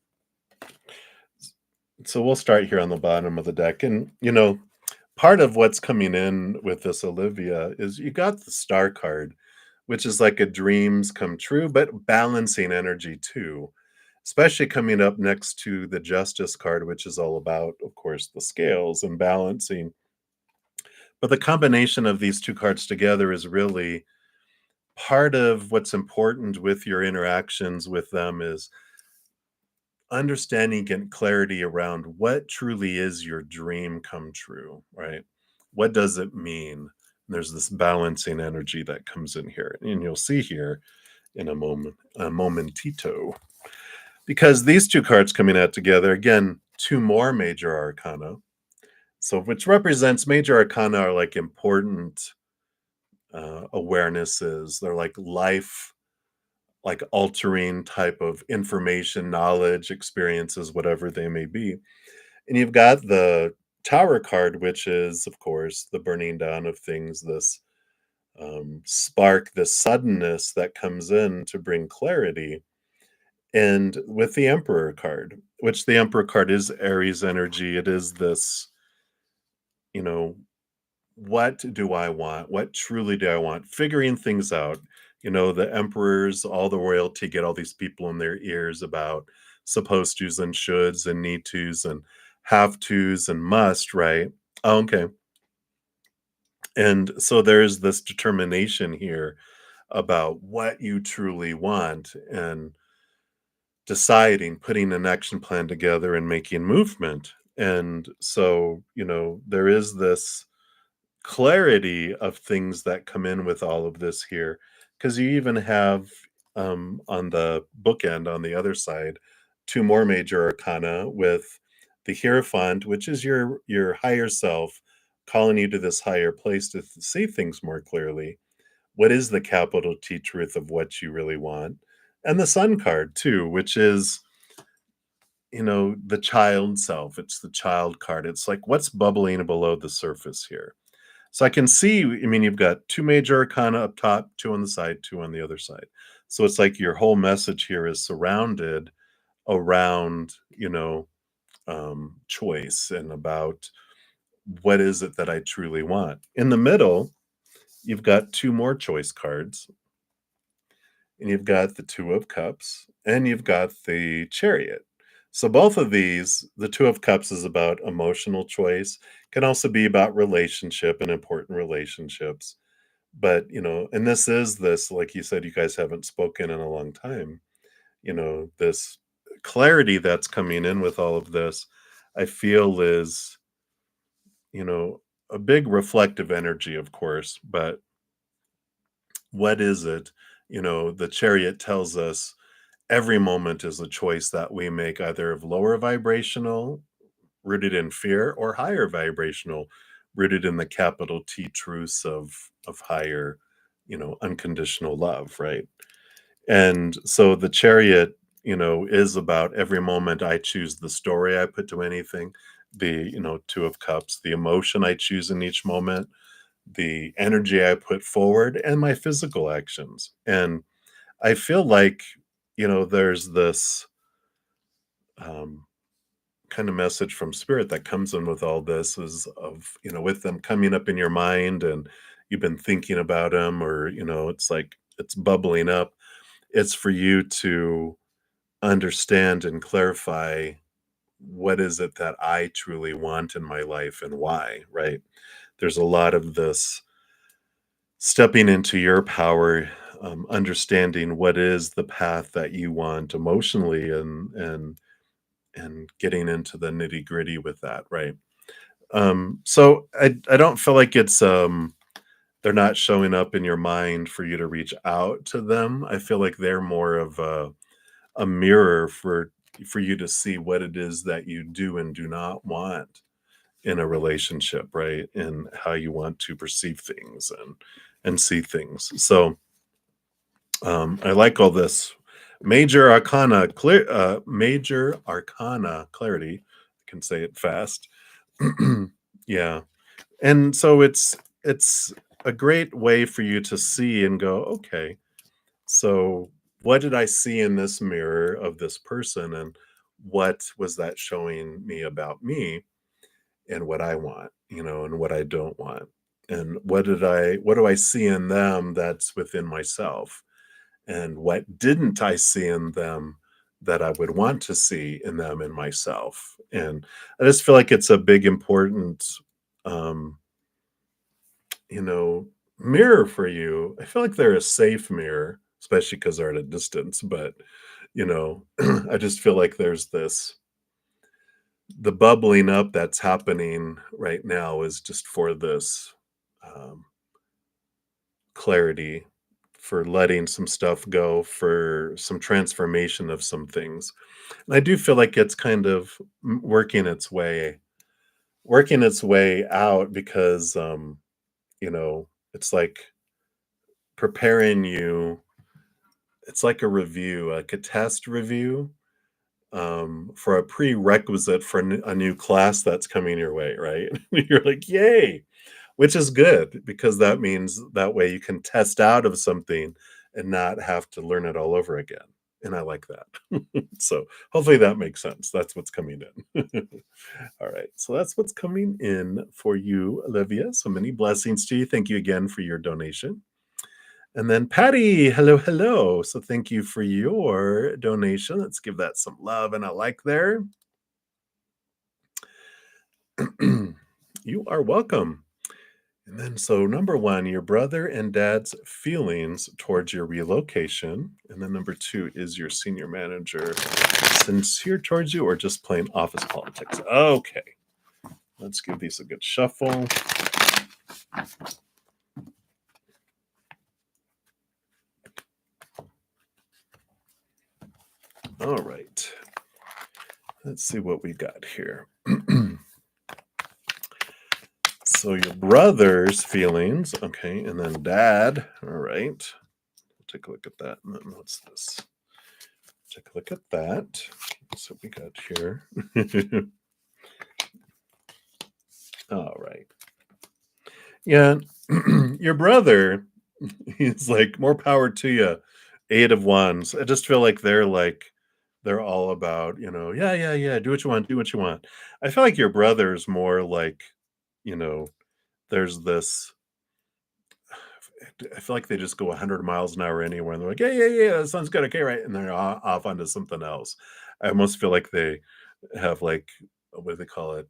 So we'll start here on the bottom of the deck. And, part of what's coming in with this Olivia is you got the Star card, which is like a dreams come true, but balancing energy too, especially coming up next to the Justice card, which is all about, of course, the scales and balancing. But the combination of these two cards together is really part of what's important with your interactions with them, is understanding and clarity around what truly is your dream come true, right? What does it mean? There's this balancing energy that comes in here, and you'll see here in a momentito, because these two cards coming out together again, two more major arcana. So, which represents major arcana are like important awarenesses. They're like life, like altering type of information, knowledge, experiences, whatever they may be. And you've got the Tower card, which is, of course, the burning down of things, this spark, this suddenness that comes in to bring clarity. And with the Emperor card, which the Emperor card is Aries energy, it is this, you know, what do I want? What truly do I want? Figuring things out. The emperors, all the royalty get all these people in their ears about supposed tos and shoulds and need tos and have tos and must, right? Oh, okay. And so there's this determination here about what you truly want and deciding, putting an action plan together and making movement. And so, there is this clarity of things that come in with all of this here, because you even have, on the bookend on the other side, two more major arcana with the Hierophant, which is your higher self calling you to this higher place to see things more clearly. What is the capital T truth of what you really want? And the Sun card too, which is, the child self. It's the child card. It's like what's bubbling below the surface here. So I can see, I mean, you've got two major arcana up top, two on the side, two on the other side. So it's like your whole message here is surrounded around, choice and about what is it that I truly want. In the middle, you've got two more choice cards, and you've got the Two of Cups, and you've got the Chariot. So both of these, the Two of Cups is about emotional choice, can also be about relationship and important relationships. But, and this, like you said, you guys haven't spoken in a long time. This clarity that's coming in with all of this, I feel is, you know, a big reflective energy, of course, but what is it? The chariot tells us every moment is a choice that we make, either of lower vibrational, rooted in fear, or higher vibrational, rooted in the capital T truths of higher, unconditional love, right? And so the chariot, is about every moment I choose the story I put to anything, the, Two of Cups, the emotion I choose in each moment, the energy I put forward, and my physical actions. And I feel like, there's this um, kind of message from spirit that comes in with all this is of, with them coming up in your mind and you've been thinking about them, or, it's like it's bubbling up. It's for you to understand and clarify what is it that I truly want in my life and why, right? There's a lot of this stepping into your power, understanding what is the path that you want emotionally, and getting into the nitty gritty with that, right? So I don't feel like it's they're not showing up in your mind for you to reach out to them. I feel like they're more of a mirror for you to see what it is that you do and do not want in a relationship, right? And how you want to perceive things and see things. So I like all this major arcana clarity. I can say it fast. Yeah. And so it's a great way for you to see and go, okay, so what did I see in this mirror of this person, and what was that showing me about me and what I want, and what I don't want? And what do I see in them that's within myself? And what didn't I see in them that I would want to see in them in myself? And I just feel like it's a big important um you know, mirror for you. I feel like they're a safe mirror, especially because they're at a distance. But, I just feel like there's the bubbling up that's happening right now is just for this um, clarity, for letting some stuff go, for some transformation of some things. And I do feel like it's kind of working its way out because, it's like preparing you. It's like a review, like a test review, for a prerequisite for a new class that's coming your way, right? You're like, "Yay! which is good because that means that way you can test out of something and not have to learn it all over again. And I like that. So hopefully that makes sense. That's what's coming in. All right. So that's what's coming in for you, Olivia. So many blessings to you. Thank you again for your donation. And then Patty, hello, hello. So thank you for your donation. Let's give that some love and a like there. You are welcome. And then, so number one, your brother and dad's feelings towards your relocation. And then number two, is your senior manager sincere towards you or just plain office politics? Okay, let's give these a good shuffle. All right, let's see what we got here. So your brother's feelings, okay, and then dad, all right. We'll take a look at that. And then what's this? Take a look at that. So we got here. All right. Yeah, your brother, he's like, more power to you. 8 of Wands. I just feel like they're all about, yeah, yeah, yeah, do what you want, do what you want. I feel like your brother is more like, you know, there's this I feel like they just go 100 miles an hour anywhere, and they're like, "Yeah, yeah, yeah, that sounds good, okay, right," and they're off onto something else. I almost feel like they have, like, what do they call it?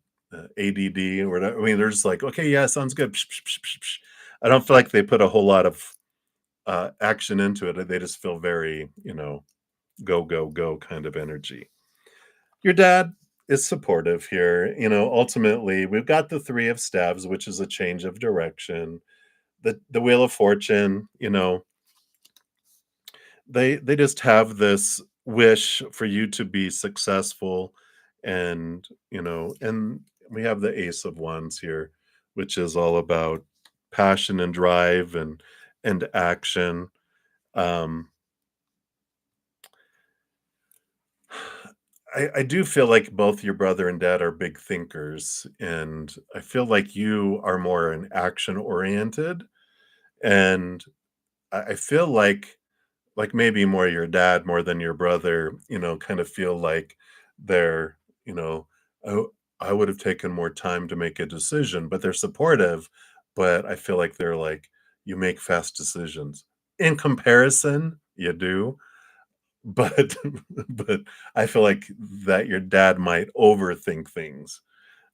ADD or whatever. I mean, they're just like, "Okay, yeah, sounds good." Psh, psh, psh, psh, psh. I don't feel like they put a whole lot of, action into it. They just feel very, go, go, go kind of energy. Your dad is supportive here. Ultimately, we've got the 3 of Staves, which is a change of direction. The Wheel of Fortune, they just have this wish for you to be successful, and we have the Ace of Wands here, which is all about passion and drive and action. um I do feel like both your brother and dad are big thinkers, and I feel like you are more an action oriented, and I feel like maybe more your dad more than your brother, kind of feel like they're, you know, oh, I would have taken more time to make a decision, but they're supportive. But I feel like they're like, you make fast decisions. In comparison, you do, but but I feel like that your dad might overthink things.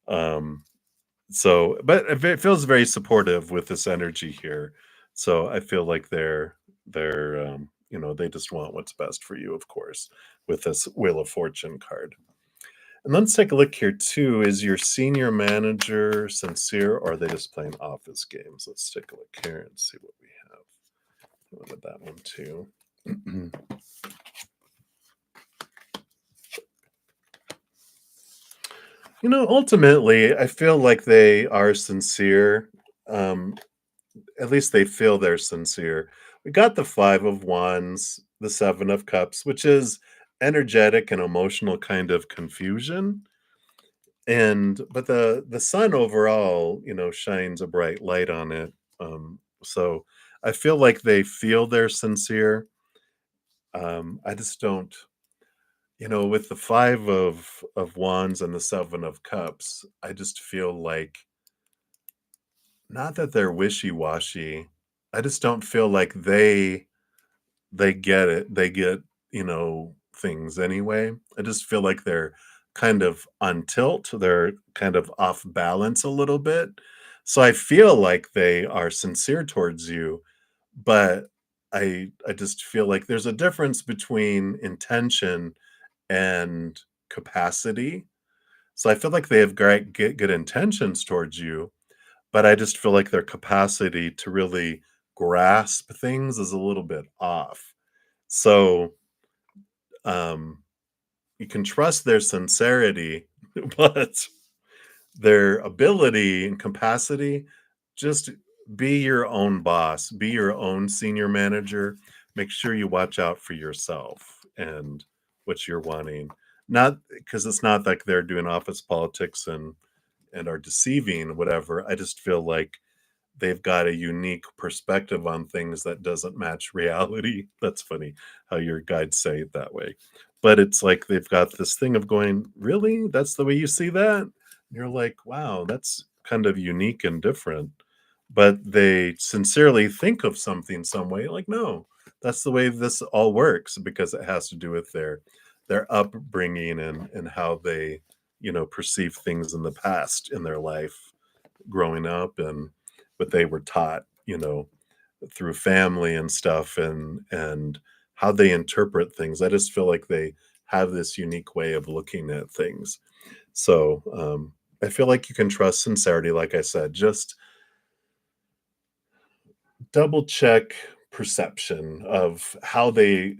Um, so, but it feels very supportive with this energy here. So I feel like they just want what's best for you, of course, with this Wheel of Fortune card. And let's take a look here too. Is your senior manager sincere or are they just playing office games? Let's take a look here and see what we have. Look at that one too. Ultimately, I feel like they are sincere. Um, at least they feel they're sincere. We got the 5 of Wands, the 7 of Cups, which is energetic and emotional kind of confusion. But the sun overall, shines a bright light on it. So I feel like they feel they're sincere. I just don't, with the 5 of Wands and the 7 of Cups, I just feel like not that they're wishy-washy. I just don't feel like they get it. They get, things anyway. I just feel like they're kind of on tilt. They're kind of off balance a little bit. So I feel like they are sincere towards you, but I just feel like there's a difference between intention and capacity. So I feel like they have great good intentions towards you, but I just feel like their capacity to really grasp things is a little bit off. So, um, you can trust their sincerity, but their ability and capacity, just be your own boss, be your own senior manager. Make sure you watch out for yourself and what you're wanting. Not because it's not like they're doing office politics and are deceiving, whatever. I just feel like they've got a unique perspective on things that doesn't match reality. That's funny how your guides say it that way. But it's like they've got this thing of going, really? That's the way you see that? And you're like, wow, that's kind of unique and different. But they sincerely think of something some way, like, no, that's the way this all works because it has to do with their upbringing and how they, perceive things in the past in their life growing up and what they were taught, through family and stuff and how they interpret things. I just feel like they have this unique way of looking at things. So I feel like you can trust sincerity, like I said, just double check perception of how they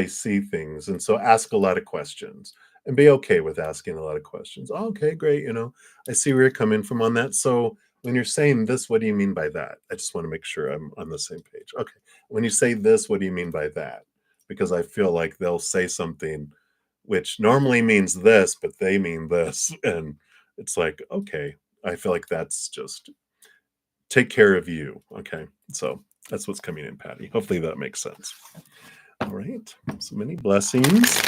see things, and so ask a lot of questions and be okay with asking a lot of questions. "Oh, okay, great, I see where you're coming from on that. So when you're saying this, what do you mean by that? I just want to make sure I'm on the same page. Okay, when you say this, what do you mean by that?" Because I feel like they'll say something which normally means this, but they mean this, and it's like, okay, I feel like that's just take care of you. Okay. So that's what's coming in, Patty. Hopefully that makes sense. All right. So many blessings.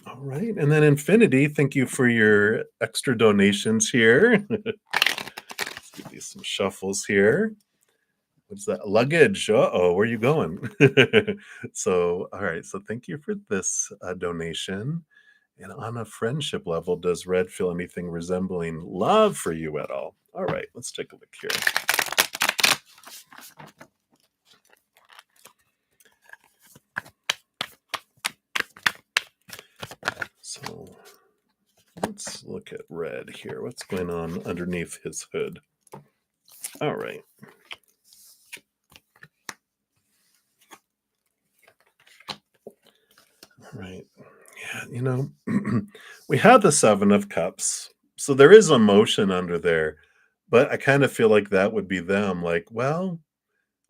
All right. And then Infinity, thank you for your extra donations here. Let's give you some shuffles here. What's that? Luggage. Uh-oh, where are you going? So, all right. So thank you for this donation. And on a friendship level, does red feel anything resembling love for you at all? All right, let's take a look here. So let's look at red here. What's going on underneath his hood? All right. All right. Yeah, we have the Seven of Cups. So there is emotion under there, but I kind of feel like that would be them. Like, well,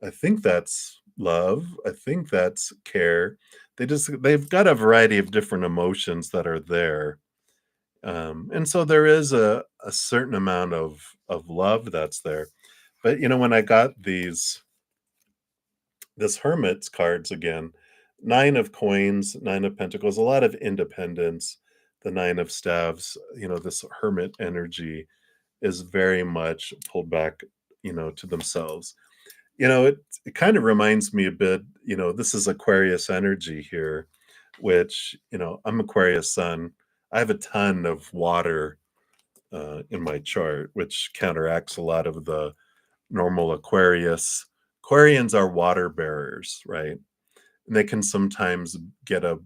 I think that's love. I think that's care. They've got a variety of different emotions that are there. And so there is a certain amount of love that's there. But when I got this hermit's cards again, nine of coins, nine of pentacles, a lot of independence, the nine of staves, this hermit energy is very much pulled back, to themselves. It kind of reminds me a bit, this is Aquarius energy here, which, I'm Aquarius sun. I have a ton of water in my chart, which counteracts a lot of the normal Aquarius. Aquarians are water bearers, right? And they can sometimes get a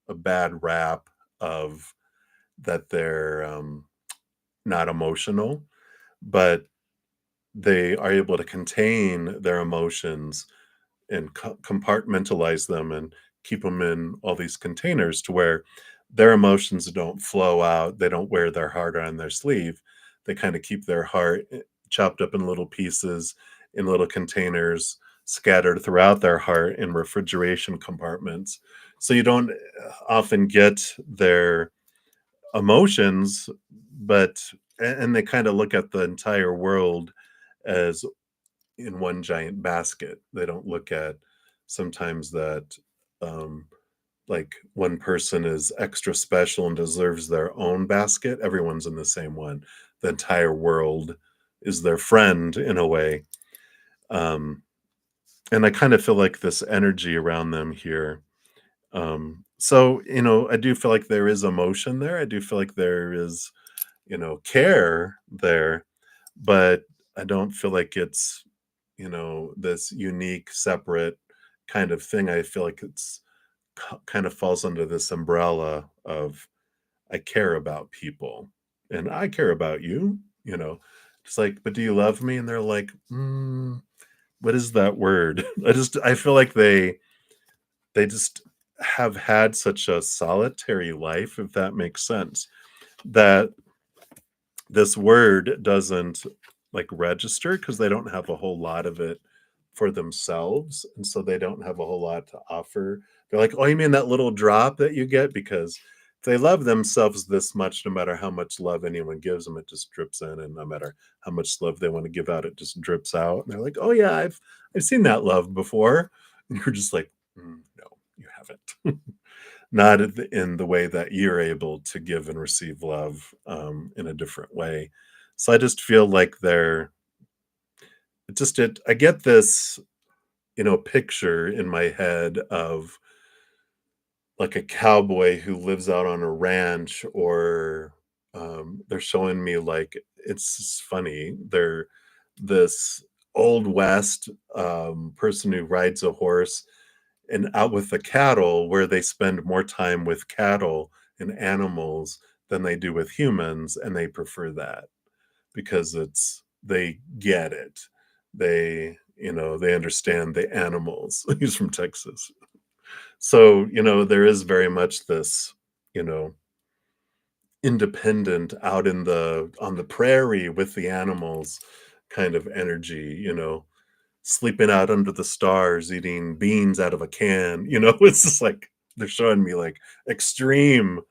bad rap of that they're not emotional, but they are able to contain their emotions and compartmentalize them and keep them in all these containers to where their emotions don't flow out. They don't wear their heart on their sleeve. They kind of keep their heart chopped up in little pieces, in little containers, scattered throughout their heart in refrigeration compartments. So you don't often get their emotions, but, and they kind of look at the entire world as in one giant basket. They don't look at sometimes that like one person is extra special and deserves their own basket. Everyone's in the same one. The entire world is their friend in a way. And I kind of feel like this energy around them here. So, I do feel like there is emotion there. I do feel like there is, care there, but I don't feel like it's this unique, separate kind of thing. I feel like it's kind of falls under this umbrella of I care about people and I care about you, it's like, but do you love me? And they're like, what is that word? I feel like they just have had such a solitary life, if that makes sense, that this word doesn't like register because they don't have a whole lot of it for themselves, and so they don't have a whole lot to offer. They're like, "Oh, you mean that little drop that you get?" Because they love themselves this much, no matter how much love anyone gives them, it just drips in, and no matter how much love they want to give out, it just drips out. And they're like, "Oh yeah, I've seen that love before," and you're just like, No, you haven't." Not in the way that you're able to give and receive love in a different way. So I just feel like they're I get this, picture in my head of like a cowboy who lives out on a ranch, or they're showing me like it's funny. They're this old west person who rides a horse and out with the cattle, where they spend more time with cattle and animals than they do with humans, and they prefer that because they get it. They understand the animals. He's from Texas. So, there is very much this, you know, independent out in the on the prairie with the animals kind of energy, sleeping out under the stars, eating beans out of a can, it's just like they're showing me like extreme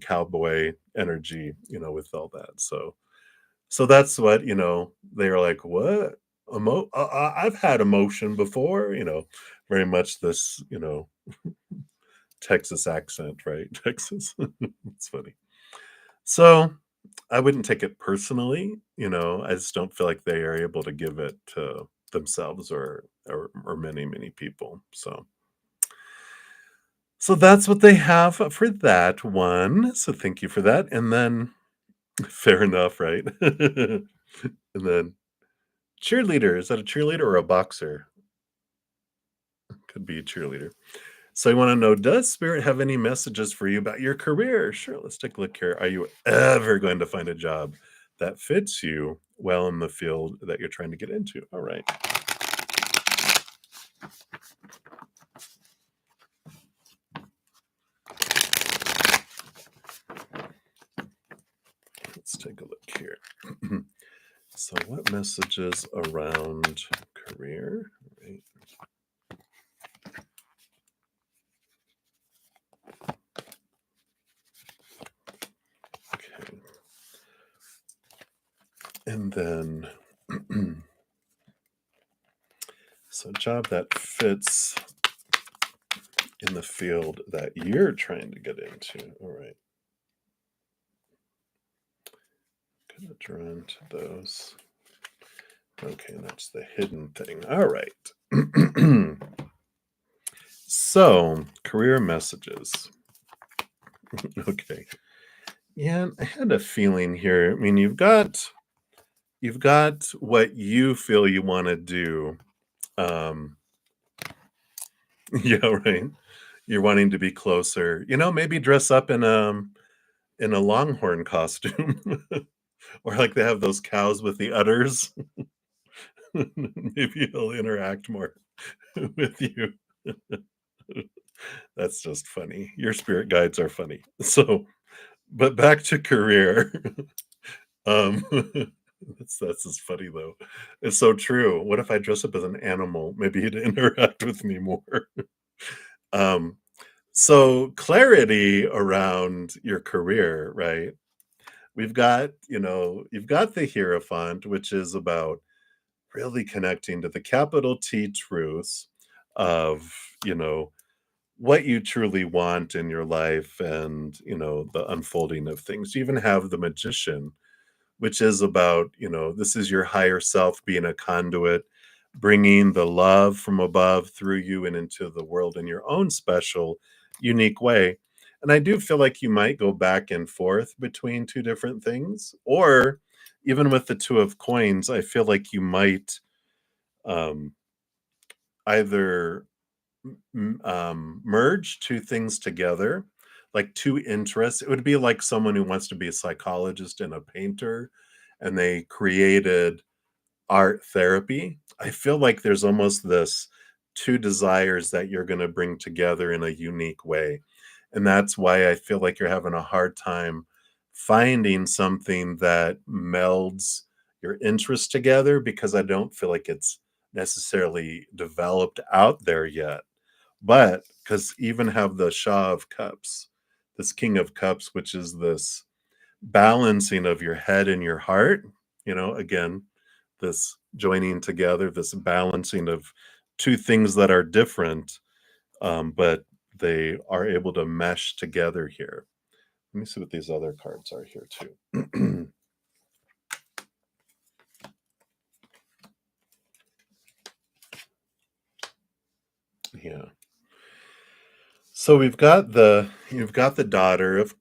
cowboy energy, with all that. So that's what, they are like, "What? I've had emotion before," very much this, Texas accent, right? Texas. It's funny. So, I wouldn't take it personally, I just don't feel like they are able to give it to themselves, or many people. So that's what they have for that one. So thank you for that. And then fair enough, right? And then cheerleader, is that a cheerleader or a boxer? Could be a cheerleader. So you want to know, does Spirit have any messages for you about your career? Sure, let's take a look here. Are you ever going to find a job that fits you well in the field that you're trying to get into? All right, let's take a look here. So what messages around career? All right. Okay. And then, so job that fits in the field that you're trying to get into. All right. Gonna draw into those. Okay, that's the hidden thing. All right. So, career messages. Okay. Yeah, I had a feeling here. I mean, you've got what you feel you want to do. Um, yeah, right. You're wanting to be closer. Maybe dress up in a longhorn costume. Or like they have those cows with the udders. Maybe he'll interact more with you. That's just funny. Your spirit guides are funny. So, but back to career. Um, that's just funny though. It's so true. What if I dress up as an animal? Maybe he'd interact with me more. Um, so clarity around your career, right? You've got the Hierophant, which is about really connecting to the capital T truths of, you know, what you truly want in your life, and, the unfolding of things. You even have the Magician, which is about, this is your higher self being a conduit, bringing the love from above through you and into the world in your own special, unique way. And I do feel like you might go back and forth between two different things, or even with the Two of Coins, I feel like you might um, either merge two things together, like two interests. It would be like someone who wants to be a psychologist and a painter, and they created art therapy. I feel like there's almost this two desires that you're going to bring together in a unique way. And that's why I feel like you're having a hard time finding something that melds your interests together, because I don't feel like it's necessarily developed out there yet. But because even have the Shah of Cups, this King of Cups, which is this balancing of your head and your heart. Again, this joining together, this balancing of two things that are different, but they are able to mesh together here. Let me see what these other cards are here too. Yeah. So you've got the daughter of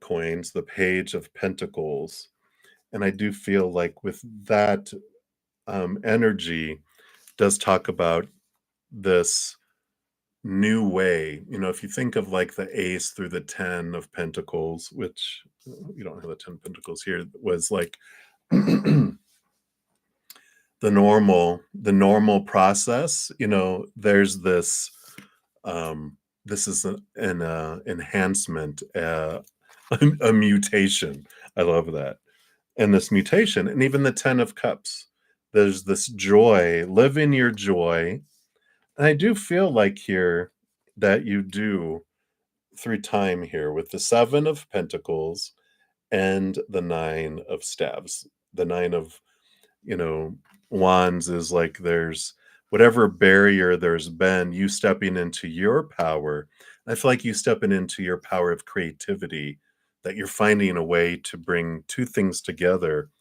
coins, the page of pentacles, and I do feel like with that energy does talk about this new way. If you think of like the ace through the 10 of pentacles, which you don't have the 10 pentacles here, was like the normal process. There's this this is an enhancement, a mutation. I love that. And this mutation, and even the 10 of cups, there's this joy, live in your joy. And I do feel like here that you do through time here with the 7 of pentacles and the 9 of staves. The 9 of, wands is like there's whatever barrier there's been, you stepping into your power. I feel like you stepping into your power of creativity, that you're finding a way to bring two things together,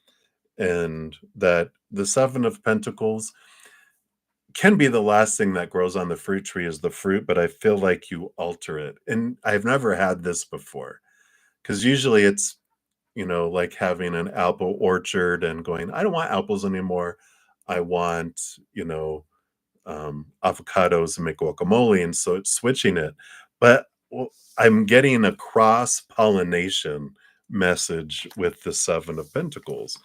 and that the 7 of pentacles can be the last thing that grows on the fruit tree is the fruit, but I feel like you alter it. And I've never had this before, because usually it's, like having an apple orchard and going, I don't want apples anymore. I want, avocados and make guacamole. And so it's switching it. But I'm getting a cross pollination message with the 7 of pentacles,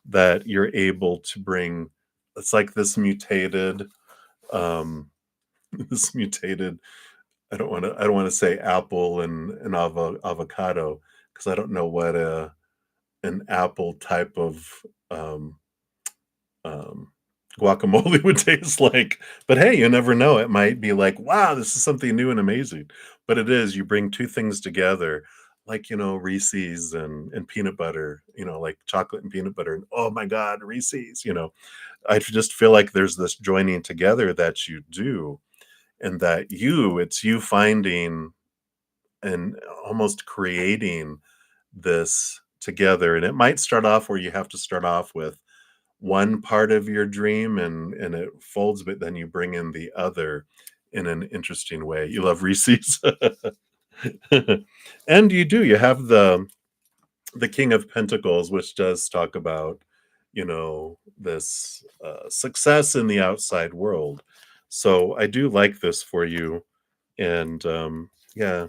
that you're able to bring, it's like this mutated, um, this mutated, I don't want to say apple and avocado, because I don't know what an apple type of um, um, guacamole would taste like. But hey, you never know. It might be like, wow, this is something new and amazing. But it is, you bring two things together, like, Reese's and peanut butter, like chocolate and peanut butter. And oh my God, Reese's, I just feel like there's this joining together that you do, and that it's you finding and almost creating this together. And it might start off where you have to start off with one part of your dream and it folds, but then you bring in the other in an interesting way. You love Reese's. And you have the King of Pentacles, which does talk about, this success in the outside world. So I do like this for you. And yeah,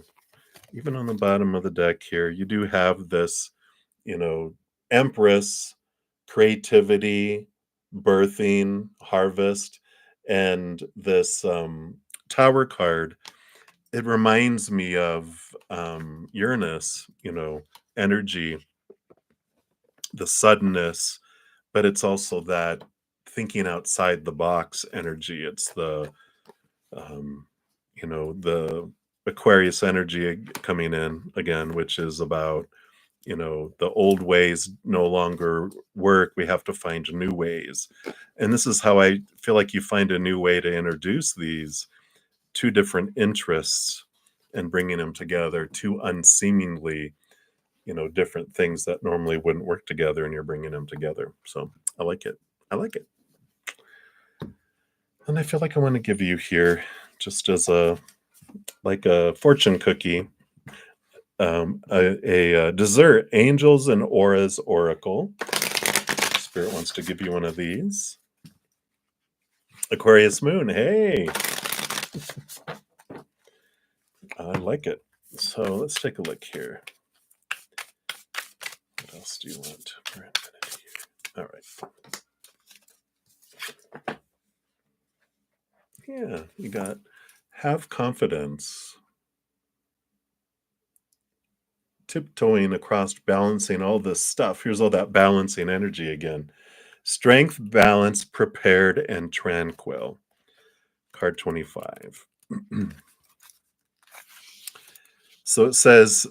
even on the bottom of the deck here, you do have this, Empress, creativity, birthing, harvest, and this Tower card. It reminds me of Uranus, energy, the suddenness, but it's also that thinking outside the box energy. It's the the Aquarius energy coming in again, which is about, the old ways no longer work. We have to find new ways. And this is how I feel like you find a new way to introduce these two different interests and bringing them together, two unseemingly, different things that normally wouldn't work together, and you're bringing them together. So I like it. I like it. And I feel like I want to give you here, just as a fortune cookie, a dessert, Angels and Auras Oracle. Spirit wants to give you one of these. Aquarius Moon, hey. I like it. So let's take a look here. What else do you want? All right. Yeah, you got have confidence. Tiptoeing across, balancing all this stuff. Here's all that balancing energy again. Strength, balance, prepared, and tranquil. Card 25. So it says,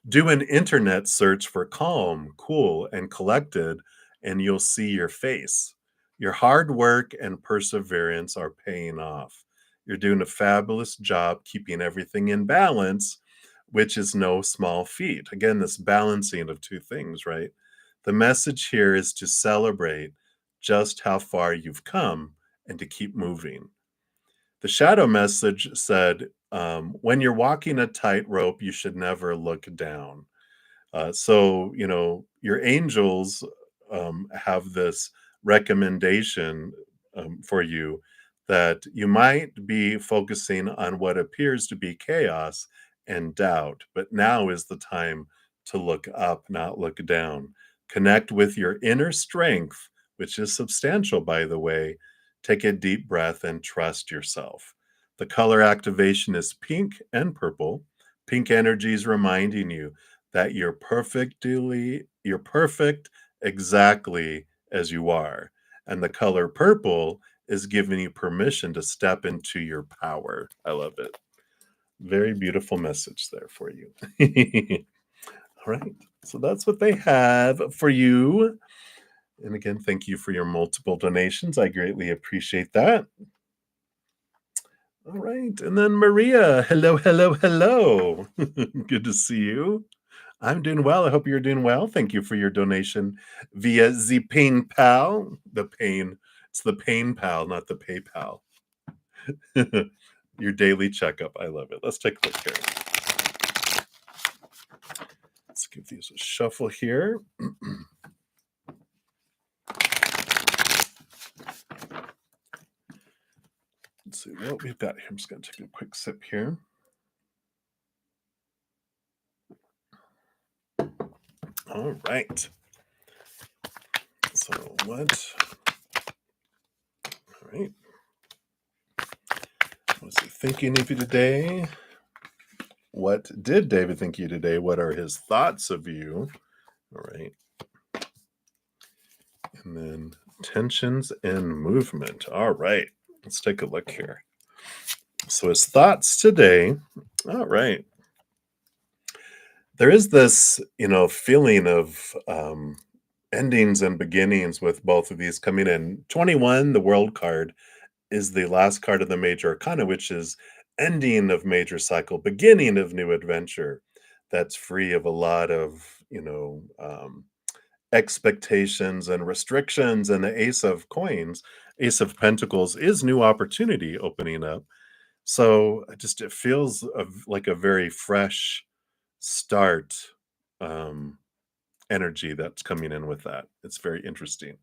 do an internet search for calm, cool, and collected, and you'll see your face. Your hard work and perseverance are paying off. You're doing a fabulous job keeping everything in balance, which is no small feat. Again, this balancing of two things, right? The message here is to celebrate just how far you've come and to keep moving. The shadow message said, when you're walking a tightrope, you should never look down. So, your angels have this recommendation for you that you might be focusing on what appears to be chaos and doubt, but now is the time to look up, not look down. Connect with your inner strength, which is substantial, by the way. Take a deep breath and trust yourself. The color activation is pink and purple. Pink energy is reminding you that you're perfect exactly as you are. And the color purple is giving you permission to step into your power. I love it. Very beautiful message there for you. All right. So that's what they have for you. And again, thank you for your multiple donations. I greatly appreciate that. All right. And then Maria, hello, hello, hello. Good to see you. I'm doing well. I hope you're doing well. Thank you for your donation via the Pain Pal. The Pain. It's the Pain Pal, not the PayPal. Your daily checkup. I love it. Let's take a look here. Let's give these a shuffle here. Let's see what we've got here. I'm just going to take a quick sip here. All right. So what? All right. What's he thinking of you today? What did David think of you today? What are his thoughts of you? All right. And then tensions and movement. All right. Let's take a look here. So his thoughts today. All right. There is this, feeling of endings and beginnings with both of these coming in. 21, the world card, is the last card of the major arcana, which is ending of major cycle, beginning of new adventure. That's free of a lot of, expectations and restrictions. And the ace of coins, ace of pentacles, is new opportunity opening up. So it feels like a very fresh start energy that's coming in with that. It's very interesting.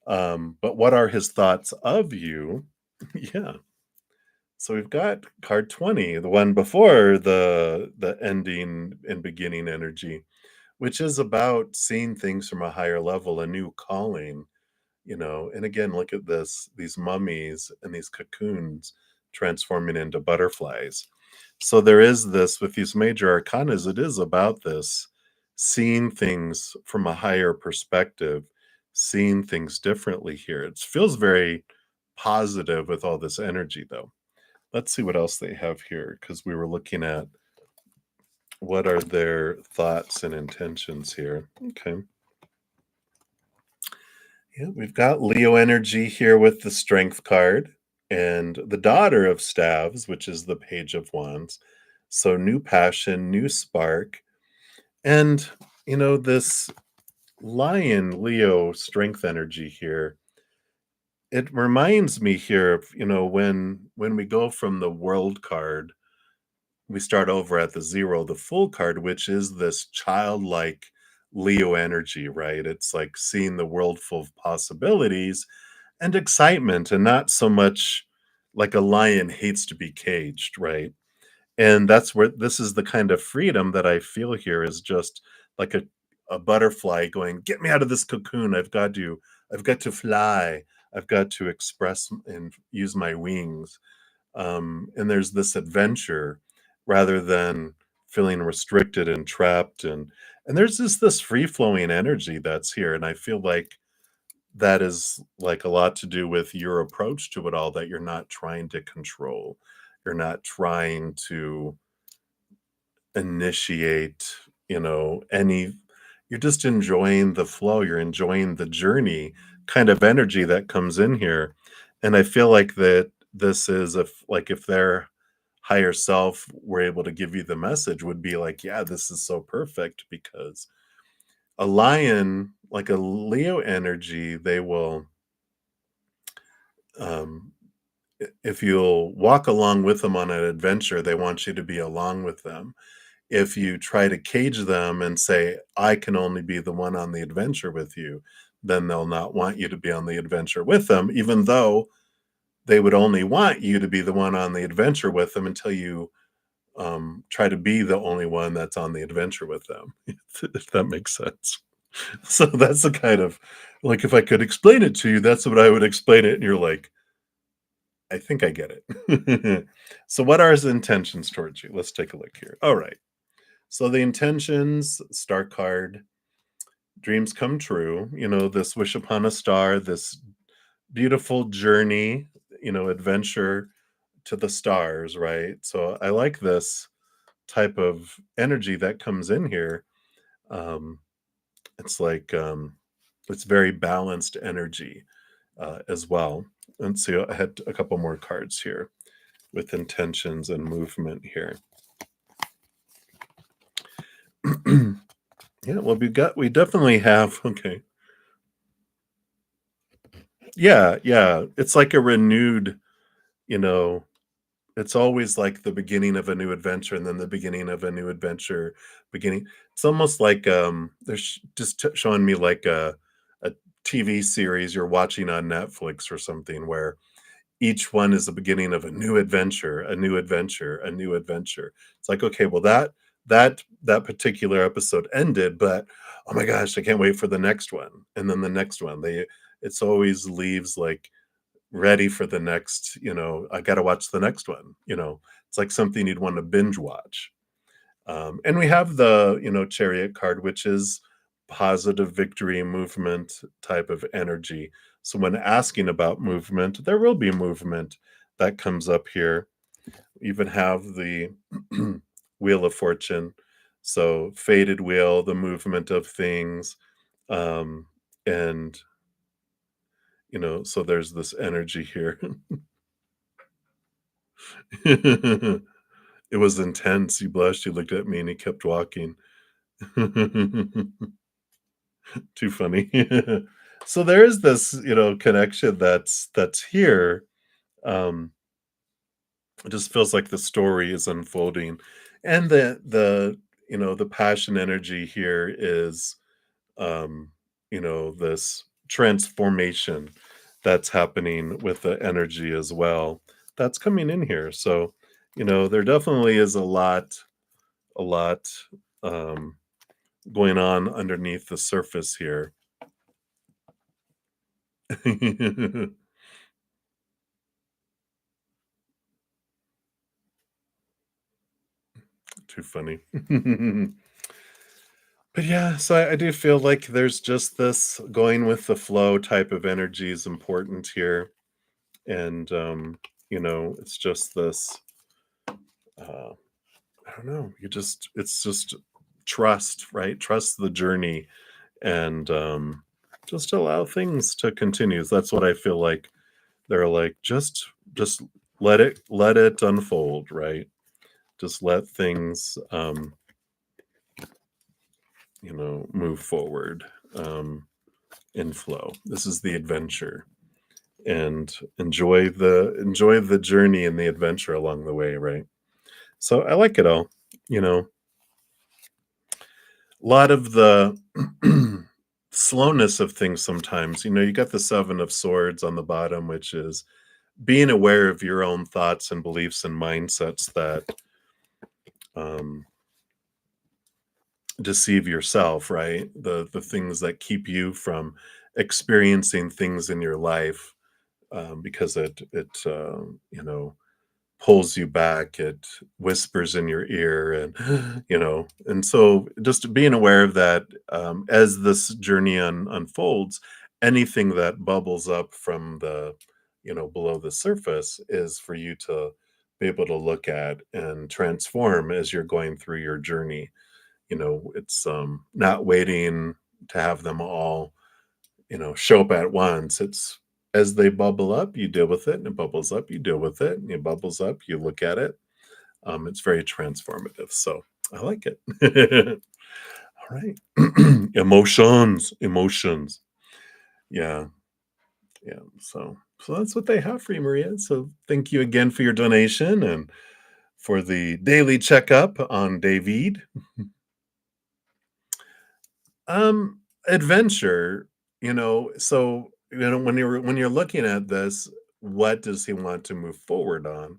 But what are his thoughts of you? Yeah. So we've got card 20, the one before the ending and beginning energy, which is about seeing things from a higher level, a new calling, and again, look at these mummies and these cocoons transforming into butterflies. So there is this with these major arcanas, it is about this seeing things from a higher perspective, seeing things differently here. It feels very positive with all this energy, though. Let's see what else they have here, because we were looking at what are their thoughts and intentions here. Okay. Yeah, we've got Leo energy here with the Strength card and the Daughter of Staves, which is the Page of Wands. So new passion, new spark. And, this Lion Leo strength energy here, it reminds me here of, when we go from the World card, we start over at the 0, the Full card, which is this childlike Leo energy, right? It's like seeing the world full of possibilities and excitement, and not so much like a lion hates to be caged, right? And that's where this is the kind of freedom that I feel here is just like a butterfly going, get me out of this cocoon. I've got to fly. I've got to express and use my wings. And there's this adventure rather than feeling restricted and trapped. And there's this free flowing energy that's here. And I feel like that is like a lot to do with your approach to it all, that you're not trying to control. You're not trying to initiate, any you're just enjoying the flow, you're enjoying the journey kind of energy that comes in here. And I feel like that this is if their higher self were able to give you the message would be like, yeah, this is so perfect because a lion, like a Leo energy, they will um if you'll walk along with them on an adventure, they want you to be along with them. If you try to cage them and say, "I can only be the one on the adventure with you," then they'll not want you to be on the adventure with them, even though they would only want you to be the one on the adventure with them until you, try to be the only one that's on the adventure with them, if that makes sense. So that's the kind of like, if I could explain it to you, that's what I would explain it, and you're like, "I think I get it." So what are his intentions towards you? Let's take a look here. Alright. So the intentions, star card, dreams come true, this wish upon a star, this beautiful journey, adventure to the stars, right? So I like this type of energy that comes in here. Um, it's like it's very balanced energy as well. And so I had a couple more cards here with intentions and movement here. Yeah, well, we definitely have okay. Yeah, yeah. It's like a renewed, you know, it's always like the beginning of a new adventure and then the beginning of a new adventure, beginning. It's almost like they're just showing me like a TV series you're watching on Netflix or something where each one is the beginning of a new adventure, a new adventure, a new adventure. It's like, okay, well that particular episode ended, but oh my gosh, I can't wait for the next one. And then the next one. It's always leaves like ready for the next, I gotta watch the next one. It's like something you'd want to binge watch. And we have the, chariot card, which is positive victory movement type of energy. So when asking about movement, there will be movement that comes up here. We even have the wheel of fortune. So faded wheel, the movement of things. And so there's this energy here. It was intense. He blushed, he looked at me, and he kept walking. Too funny. So there is this, connection that's here. Um, it just feels like the story is unfolding. And the passion energy here is this transformation that's happening with the energy as well. That's coming in here. So, there definitely is a lot um going on underneath the surface here. Too funny. But yeah, so I do feel like there's just this going with the flow type of energy is important here. And it's just this uh I don't know, it's just trust, right? Trust the journey and just allow things to continue. That's what I feel like they're like, just let it unfold, right? Just let things move forward in flow. This is the adventure, and enjoy the journey and the adventure along the way, right? So I like it all. you know a lot of the slowness of things sometimes. You got the seven of swords on the bottom, which is being aware of your own thoughts and beliefs and mindsets that um deceive yourself, right? The things that keep you from experiencing things in your life, because it pulls you back, it whispers in your ear, and and so just being aware of that, as this journey unfolds, anything that bubbles up from the below the surface is for you to be able to look at and transform as you're going through your journey. It's not waiting to have them all, show up at once. It's as they bubble up, you deal with it, and it bubbles up, you deal with it, and it bubbles up, you look at it. It's very transformative. So I like it. All right. Emotions. Yeah. Yeah. So that's what they have for you, Maria. So thank you again for your donation and for the daily checkup on David. Adventure, when you're looking at this, what does he want to move forward on?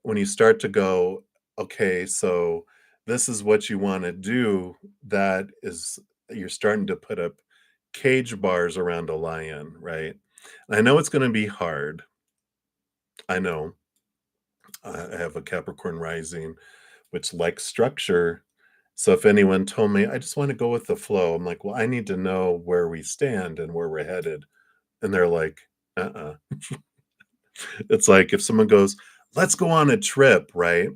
When you start to go, okay, so this is what you want to do, that is, you're starting to put up cage bars around a lion, right? And I know it's going to be hard. I know. I have a Capricorn rising, which likes structure. So if anyone told me, I just want to go with the flow, I'm like, well, I need to know where we stand and where we're headed. And they're like, uh-uh. It's like if someone goes, let's go on a trip, right?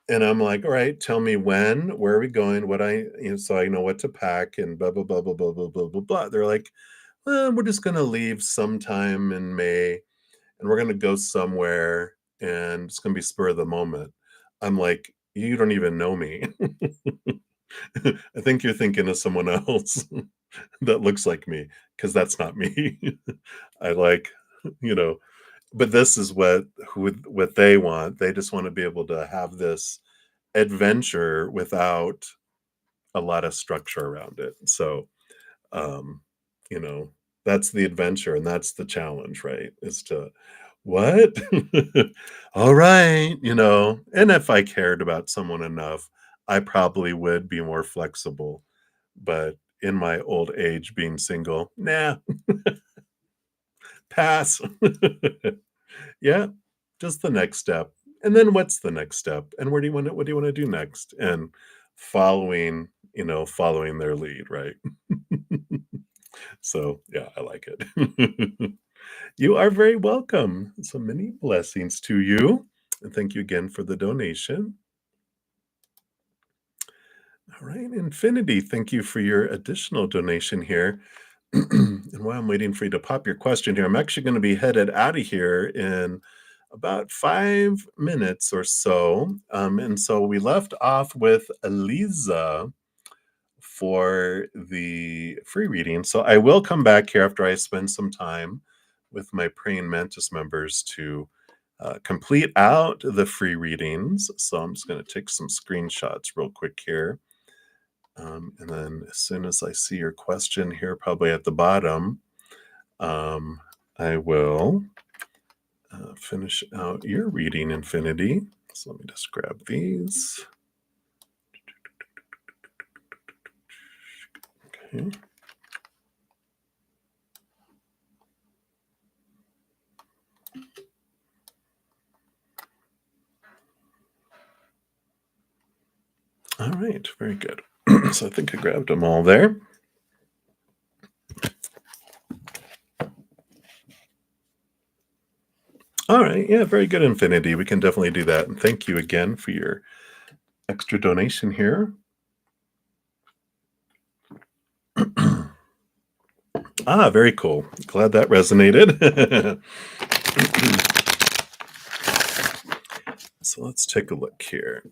And I'm like, all right, tell me when, where are we going, so I know what to pack and blah, blah, blah, blah, blah, blah, blah, blah, blah. They're like, well, we're just going to leave sometime in May and we're going to go somewhere and it's going to be spur of the moment. I'm like, you don't even know me. I think you're thinking of someone else that looks like me, because that's not me. I like, you know, but this is what they want. They just want to be able to have this adventure without a lot of structure around it. So, um, you know, that's the adventure and that's the challenge, right? Is to what? All right, and if I cared about someone enough, I probably would be more flexible. But in my old age, being single, nah, pass. Yeah, just the next step. And then what's the next step? And what do you want to do next? And following their lead, right? So yeah, I like it. You are very welcome. So many blessings to you. And thank you again for the donation. All right, Infinity, thank you for your additional donation here. And while I'm waiting for you to pop your question here, I'm actually going to be headed out of here in about 5 minutes or so. And so we left off with Eliza for the free reading. So I will come back here after I spend some time with my Praying Mantis members to complete out the free readings. So I'm just going to take some screenshots real quick here. And then as soon as I see your question here, probably at the bottom, I will finish out your reading, Infinity. So let me just grab these. Okay. All right, very good. So I think I grabbed them all there. All right, yeah, very good, Infinity. We can definitely do that. And thank you again for your extra donation here. Very cool. Glad that resonated. So let's take a look here.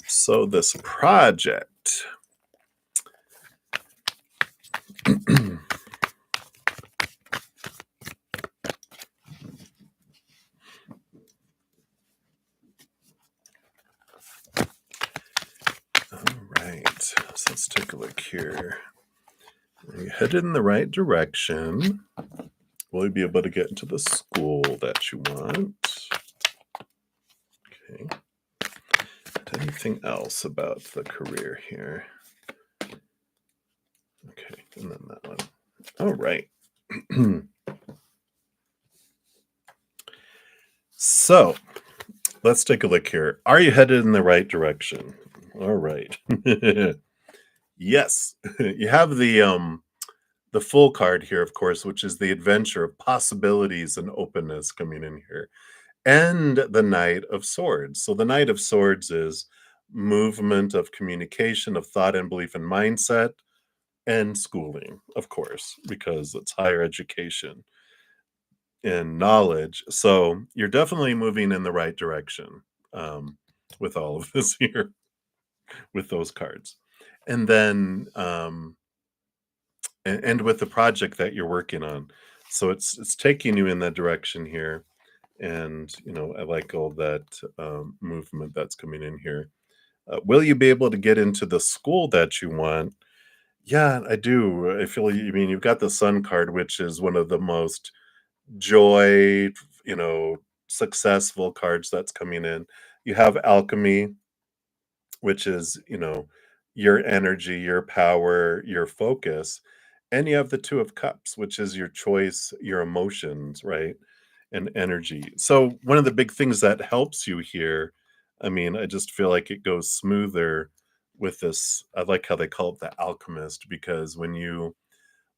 So this project. All right, so let's take a look here. Are you headed in the right direction? Will you be able to get into the school that you want? Okay. Anything else about the career here? Okay, and then that one. All right. So let's take a look here. Are you headed in the right direction? All right. Yes. You have the the full card here, of course, which is the adventure of possibilities and openness coming in here, and the Knight of Swords. So the Knight of Swords is movement of communication, of thought and belief and mindset, and schooling, of course, because it's higher education and knowledge. So you're definitely moving in the right direction um, with all of this here, with those cards. And then, and with the project that you're working on. So it's taking you in that direction here. And, I like all that movement that's coming in here. Will you be able to get into the school that you want? Yeah, I do. I feel you mean you've got the Sun card, which is one of the most joy, you know, successful cards that's coming in. You have Alchemy, which is, your energy, your power, your focus. And you have the Two of Cups, which is your choice, your emotions, right? And energy. So, one of the big things that helps you here, I mean, I just feel like it goes smoother with this. I like how they call it the alchemist because when you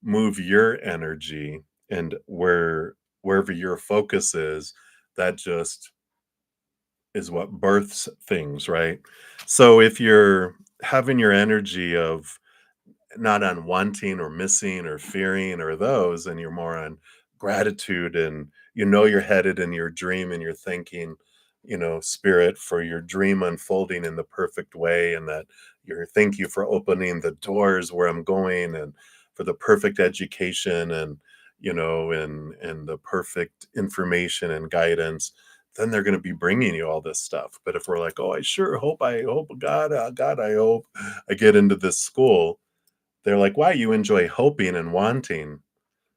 move your energy and wherever your focus is, that just is what births things, right? So if you're having your energy of not on wanting or missing or fearing or those, and you're more on gratitude, and you're headed in your dream and you're thanking, spirit for your dream unfolding in the perfect way, and that you're thank you for opening the doors where I'm going, and for the perfect education, and and the perfect information and guidance, then they're going to be bringing you all this stuff. But if we're like, oh, I hope God, I hope I get into this school, they're like, "Why? You enjoy hoping and wanting,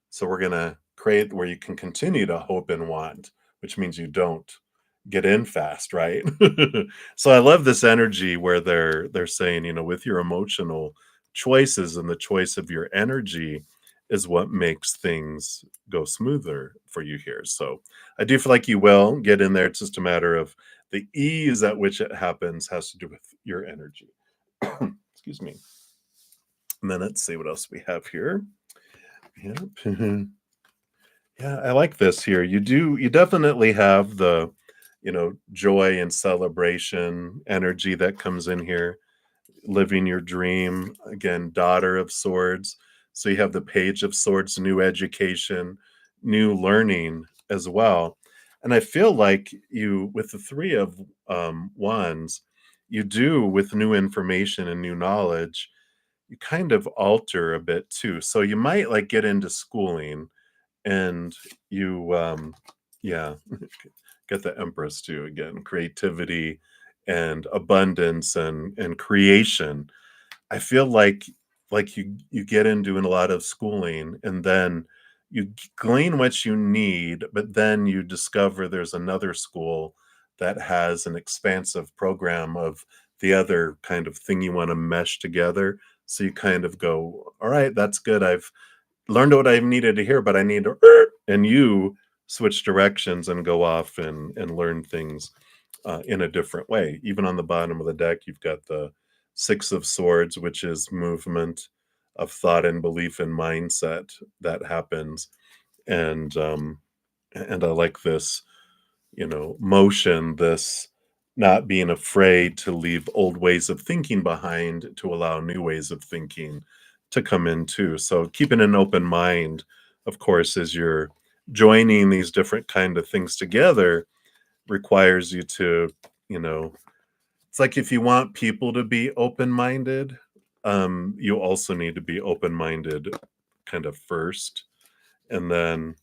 so we're gonna create where you can continue to hope and want," which means you don't get in fast, right? So I love this energy where they're saying, with your emotional choices and the choice of your energy is what makes things go smoother for you here. So I do feel like you will get in there. It's just a matter of the ease at which it happens has to do with your energy. Excuse me. And then let's see what else we have here. Yep. Yeah, I like this here. You definitely have the, joy and celebration energy that comes in here, living your dream. Again, daughter of swords. So you have the page of swords, new education, new learning as well. And I feel like you, with the three of wands, you do with new information and new knowledge, you kind of alter a bit too. So you might like get into schooling and you yeah, get the Empress too again, creativity and abundance and creation. I feel like you get in doing a lot of schooling, and then you glean what you need, but then you discover there's another school that has an expansive program of the other kind of thing you want to mesh together. So you kind of go, all right, that's good. I've learned what I needed to hear, but I need to, and you switch directions and go off and learn things in a different way. Even on the bottom of the deck, you've got the Six of Swords, which is movement of thought and belief and mindset that happens, and and I like this, motion, this not being afraid to leave old ways of thinking behind to allow new ways of thinking to come in too. So keeping an open mind, of course, as you're joining these different kind of things together, requires you to, you know, it's like if you want people to be open-minded, you also need to be open-minded kind of first. And then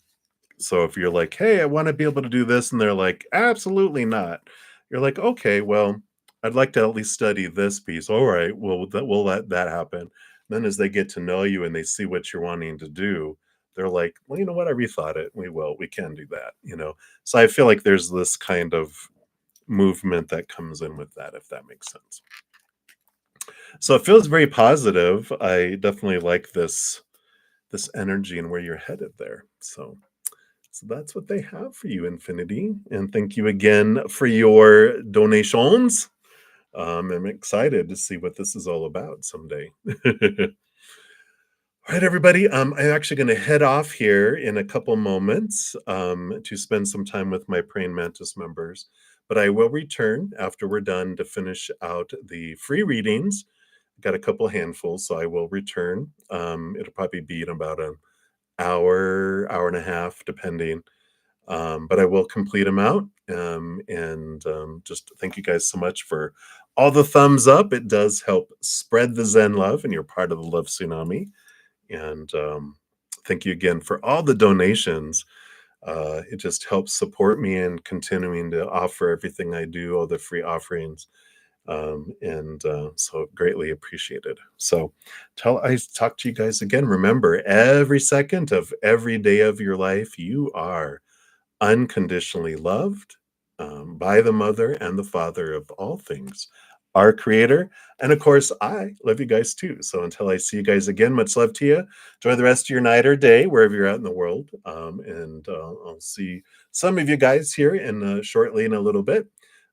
so if you're like, "Hey, I wanna be able to do this," and they're like, "Absolutely not." You're like, "Okay, well, I'd like to at least study this piece." "Alright, well, we'll let that happen." Then as they get to know you and they see what you're wanting to do, they're like, "Well, you know what? I rethought it. We will. We can do that." So I feel like there's this kind of movement that comes in with that, if that makes sense. So it feels very positive. I definitely like this energy and where you're headed there. So that's what they have for you, Infinity. And thank you again for your donations. I'm excited to see what this is all about someday. All right, everybody. I'm actually going to head off here in a couple moments to spend some time with my praying mantis members. But I will return after we're done to finish out the free readings. Got a couple handfuls, so I will return. It'll probably be in about an hour, hour and a half, depending. But I will complete them out. And just thank you guys so much for all the thumbs up. It does help spread the Zen love, and you're part of the love tsunami. And thank you again for all the donations. It just helps support me in continuing to offer everything I do, all the free offerings. And so greatly appreciated. So till I talk to you guys again, remember every second of every day of your life, you are unconditionally loved by the mother and the father of all things, our creator. And of course, I love you guys too. So until I see you guys again, much love to you. Enjoy the rest of your night or day, wherever you're at in the world. And I'll see some of you guys here in shortly in a little bit.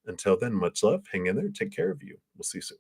Until then, much love. Hang in there. Take care of you. We'll see you soon.